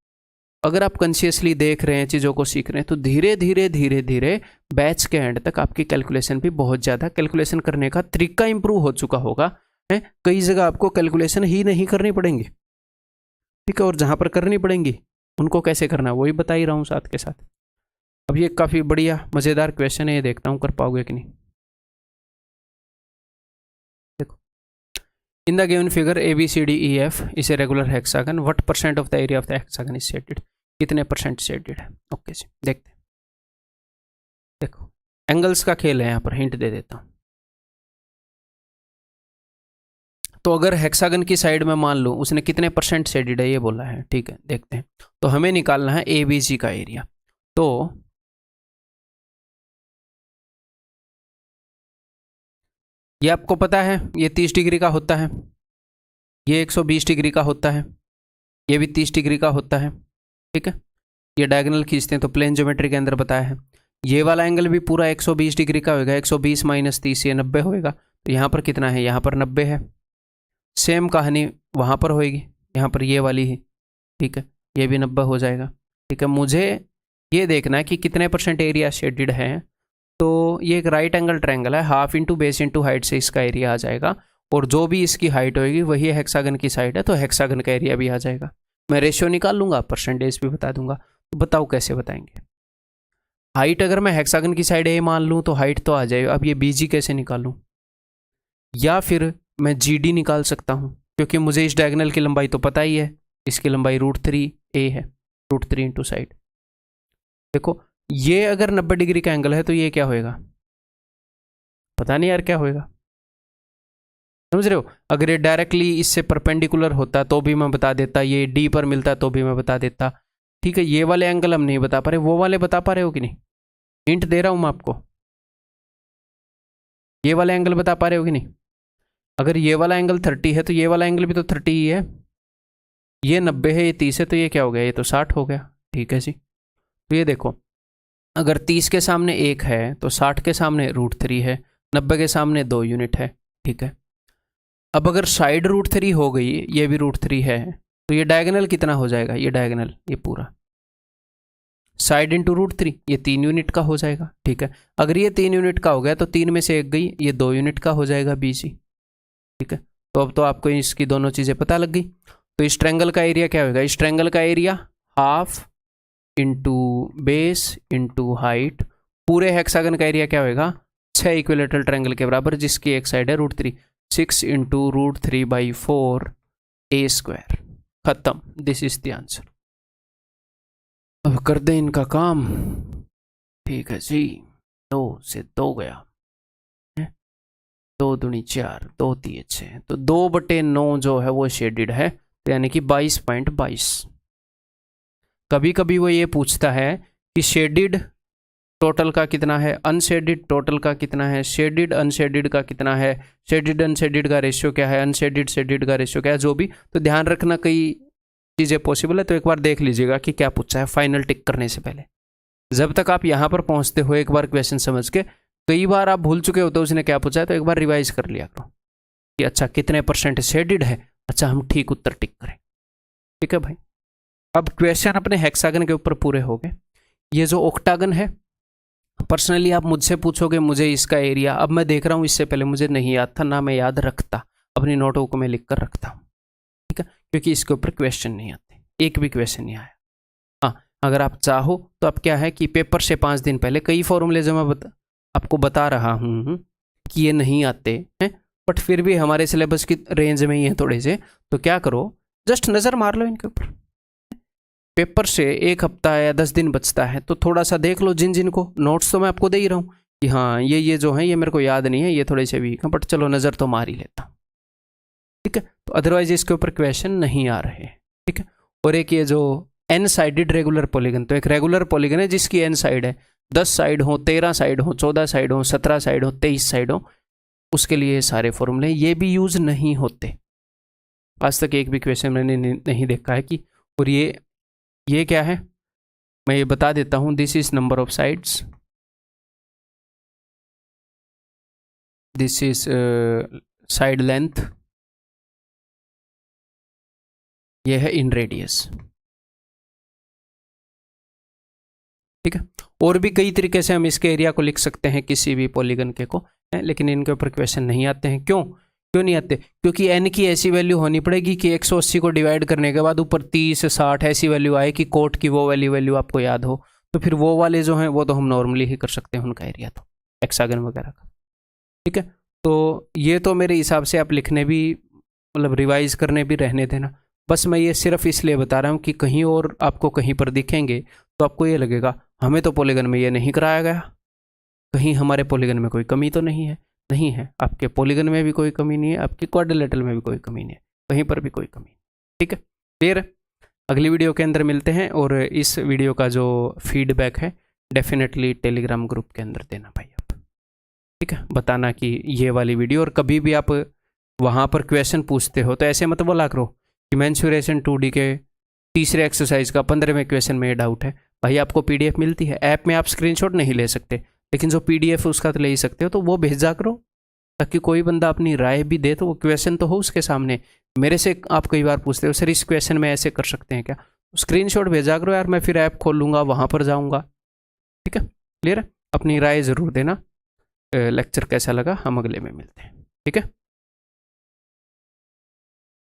अगर आप कॉन्शियसली देख रहे हैं, चीज़ों को सीख रहे हैं, तो धीरे धीरे धीरे धीरे बैच के एंड तक आपकी कैलकुलेशन भी बहुत ज़्यादा, कैलकुलेशन करने का तरीका इंप्रूव हो चुका होगा है। कई जगह आपको कैलकुलेशन ही नहीं करनी पड़ेंगी, ठीक है। और जहाँ पर करनी पड़ेंगी उनको कैसे करना है वही बता ही रहा हूँ साथ के साथ। अब ये काफ़ी बढ़िया मज़ेदार क्वेश्चन है, ये देखता हूँ कर पाओगे कि नहीं। देखो, इन the given figure ABCDEF is a regular hexagon, what % of the area of the hexagon is shaded, कितने % शेडेड है। ओके जी, देखते हैं। देखो एंगल्स का खेल है, यहाँ पर हिंट दे देता हूँ। तो अगर हेक्सागन की साइड में मान लूँ उसने कितने % शेडेड है ये बोला है, ठीक है, देखते हैं। तो हमें निकालना है ABC का एरिया। तो ये आपको पता है ये 30 डिग्री का होता है, ये 120 डिग्री का होता है, ये भी 30 डिग्री का होता है, ठीक है। ये डायगोनल खींचते हैं तो प्लेन ज्योमेट्री के अंदर बताया है। ये वाला एंगल भी पूरा 120 डिग्री का होगा, 120 माइनस 30 ये 90 होएगा। तो यहाँ पर कितना है, यहाँ पर 90 है। सेम कहानी वहाँ पर होएगी, यहाँ पर ये वाली ही, ठीक है, ये भी 90 हो जाएगा, ठीक है। मुझे ये देखना है कि कितने % एरिया शेडेड है। तो ये एक राइट एंगल ट्रायंगल है, half into base into height से इसका एरिया आ जाएगा, और जो भी इसकी हाइट होगी वही हेक्सागन की साइड है, तो हेक्सागन का एरिया भी आ जाएगा। मैं रेशियो निकाल लूँगा, परसेंटेज भी बता दूंगा। तो बताओ कैसे बताएंगे। हाइट अगर मैं हेक्सागन की साइड ए मान लूँ तो हाइट तो आ जाएगा। अब ये बीजी कैसे निकालूँ, या फिर मैं जीडी निकाल सकता हूँ, क्योंकि मुझे इस डायगोनल की लंबाई तो पता ही है, इसकी लंबाई √3a है, √3 इंटू साइड। देखो ये अगर 90 डिग्री का एंगल है तो ये क्या होएगा, पता नहीं यार क्या होएगा, समझ रहे हो। अगर ये डायरेक्टली इससे परपेंडिकुलर होता तो भी मैं बता देता, ये डी पर मिलता तो भी मैं बता देता, ठीक है। ये वाले एंगल हम नहीं बता पा रहे, वो वाले बता पा रहे हो कि नहीं, हिंट दे रहा हूं मैं आपको। ये वाला एंगल बता पा रहे हो कि नहीं। अगर ये वाला एंगल 30 है तो ये वाला एंगल भी तो 30 ही है। ये 90 है, ये 30 है, तो ये क्या हो गया, ये तो 60 हो गया, ठीक है जी। तो ये देखो, अगर 30 के सामने 1 है तो 60 के सामने √3 है, 90 के सामने 2 यूनिट है, ठीक है। अब अगर साइड √3 हो गई, ये भी √3 है, तो ये डायगोनल कितना हो जाएगा, ये डायगोनल ये पूरा साइड इंटू √3, ये 3 यूनिट का हो जाएगा, ठीक है। अगर ये 3 यूनिट का हो गया तो 3 में से 1 गई, ये 2 यूनिट का हो जाएगा बीसी, ठीक है। तो अब तो आपको इसकी दोनों चीज़ें पता लग गई। तो इस ट्रायंगल का एरिया क्या होगा, इस ट्रायंगल का area half into base into height, पूरे हेक्सागन का एरिया क्या होगा, 6 इक्विलेटरल ट्रायंगल के बराबर, जिसकी एक साइड है √3, 6 इंटू √3/4 a²। खत्म, दिस इज द आंसर। अब कर दें इनका काम, ठीक है जी। 2 से 2 गया, 2 दूनी 4, 2 3 6, तो 2/9 जो है वो शेडेड है, तो यानी कि 22.22। कभी कभी वो ये पूछता है कि शेडेड टोटल का कितना है, अनशेडेड टोटल का कितना है, शेडेड अनशेडेड का कितना है, शेडेड अनशेडेड का रेशियो क्या है, अनशेडेड शेडेड का रेशियो क्या है, जो भी। तो ध्यान रखना कई चीज़ें पॉसिबल है, तो एक बार देख लीजिएगा कि क्या पूछा है फाइनल टिक करने से पहले। जब तक आप यहाँ पर पहुँचते हो एक बार क्वेश्चन समझ के, कई बार आप भूल चुके हो तो उसने क्या पूछा है, तो एक बार रिवाइज कर लिया करो कि अच्छा कितने % शेडेड है, अच्छा हम ठीक उत्तर टिक करें, ठीक है भाई। अब क्वेश्चन अपने हेक्सागन के ऊपर पूरे हो गए। ये जो ऑक्टागन है, पर्सनली आप मुझसे पूछोगे मुझे इसका एरिया, अब मैं देख रहा हूँ इससे पहले मुझे नहीं याद था, ना मैं याद रखता, अपनी नोटबुक में लिख कर रखता हूँ, ठीक है, क्योंकि इसके ऊपर क्वेश्चन नहीं आते, एक भी क्वेश्चन नहीं आया। हाँ, अगर आप चाहो तो आप क्या है कि पेपर से 5 दिन पहले कई फॉर्मूले जो मैं आपको बता रहा हूँ कि ये नहीं आते हैं, बट फिर भी हमारे सिलेबस की रेंज में ही है थोड़े से, तो क्या करो, जस्ट नज़र मार लो इनके ऊपर। पेपर से 1 हफ्ता या 10 दिन बचता है, तो थोड़ा सा देख लो जिन जिनको, नोट्स तो मैं आपको दे ही रहा हूँ कि हाँ ये जो है ये मेरे को याद नहीं है, ये थोड़े से वीक हैं, बट चलो नज़र तो मार ही लेता हूँ, ठीक है। तो अदरवाइज इसके ऊपर क्वेश्चन नहीं आ रहे, ठीक है। और एक ये जो एन साइडेड रेगुलर पॉलीगन, तो एक रेगुलर पॉलीगन है जिसकी एन साइड है, 10 साइड हो, 13 साइड हो, 14 साइड हो, 17 साइड हो, 23 साइड हो, उसके लिए सारे फॉर्मूले ये भी यूज नहीं होते। आज तक एक भी क्वेश्चन मैंने नहीं देखा है कि, और ये क्या है मैं ये बता देता हूं, this is number of sides, this is side length, ये है इन रेडियस, ठीक है। और भी कई तरीके से हम इसके एरिया को लिख सकते हैं किसी भी पॉलीगन के को, लेकिन इनके ऊपर क्वेश्चन नहीं आते हैं। क्यों नहीं आते, क्योंकि एन की ऐसी वैल्यू होनी पड़ेगी कि 180 को डिवाइड करने के बाद ऊपर 30 60 ऐसी वैल्यू आए कि कोट की वो वैल्यू आपको याद हो, तो फिर वो वाले जो हैं वो तो हम नॉर्मली ही कर सकते हैं उनका एरिया, तो हेक्सागन वगैरह का, ठीक है। तो ये तो मेरे हिसाब से आप लिखने भी, मतलब रिवाइज करने भी रहने देना, बस मैं ये सिर्फ इसलिए बता रहा हूँ कि कहीं और आपको कहीं पर दिखेंगे तो आपको ये लगेगा हमें तो पॉलीगन में ये नहीं कराया गया, कहीं हमारे पॉलीगन में कोई कमी तो नहीं है। नहीं है, आपके पॉलीगन में भी कोई कमी नहीं है, आपके क्वाड्रिलेटरल में भी कोई कमी नहीं है, कहीं पर भी कोई कमी नहीं, ठीक है। फिर अगली वीडियो के अंदर मिलते हैं, और इस वीडियो का जो फीडबैक है डेफिनेटली टेलीग्राम ग्रुप के अंदर देना भाई आप, ठीक है। बताना कि ये वाली वीडियो, और कभी भी आप वहाँ पर क्वेश्चन पूछते हो तो ऐसे मत बोला करो कि मेंसुरेशन 2D के तीसरे एक्सरसाइज का 15वें क्वेश्चन में ये डाउट है, भाई आपको पीडीएफ मिलती है, ऐप में आप स्क्रीनशॉट नहीं ले सकते, लेकिन जो पीडीएफ है उसका तो ले ही सकते हो, तो वो भेजा करो ताकि कोई बंदा अपनी राय भी दे तो वो क्वेश्चन तो हो उसके सामने। मेरे से आप कई बार पूछते हो सर इस क्वेश्चन में ऐसे कर सकते हैं क्या, स्क्रीनशॉट भेजा करो यार, मैं फिर ऐप खोल लूँगा वहाँ पर जाऊँगा। ठीक है, क्लियर है? अपनी राय ज़रूर देना। लेक्चर कैसा लगा हम अगले में मिलते हैं। ठीक है।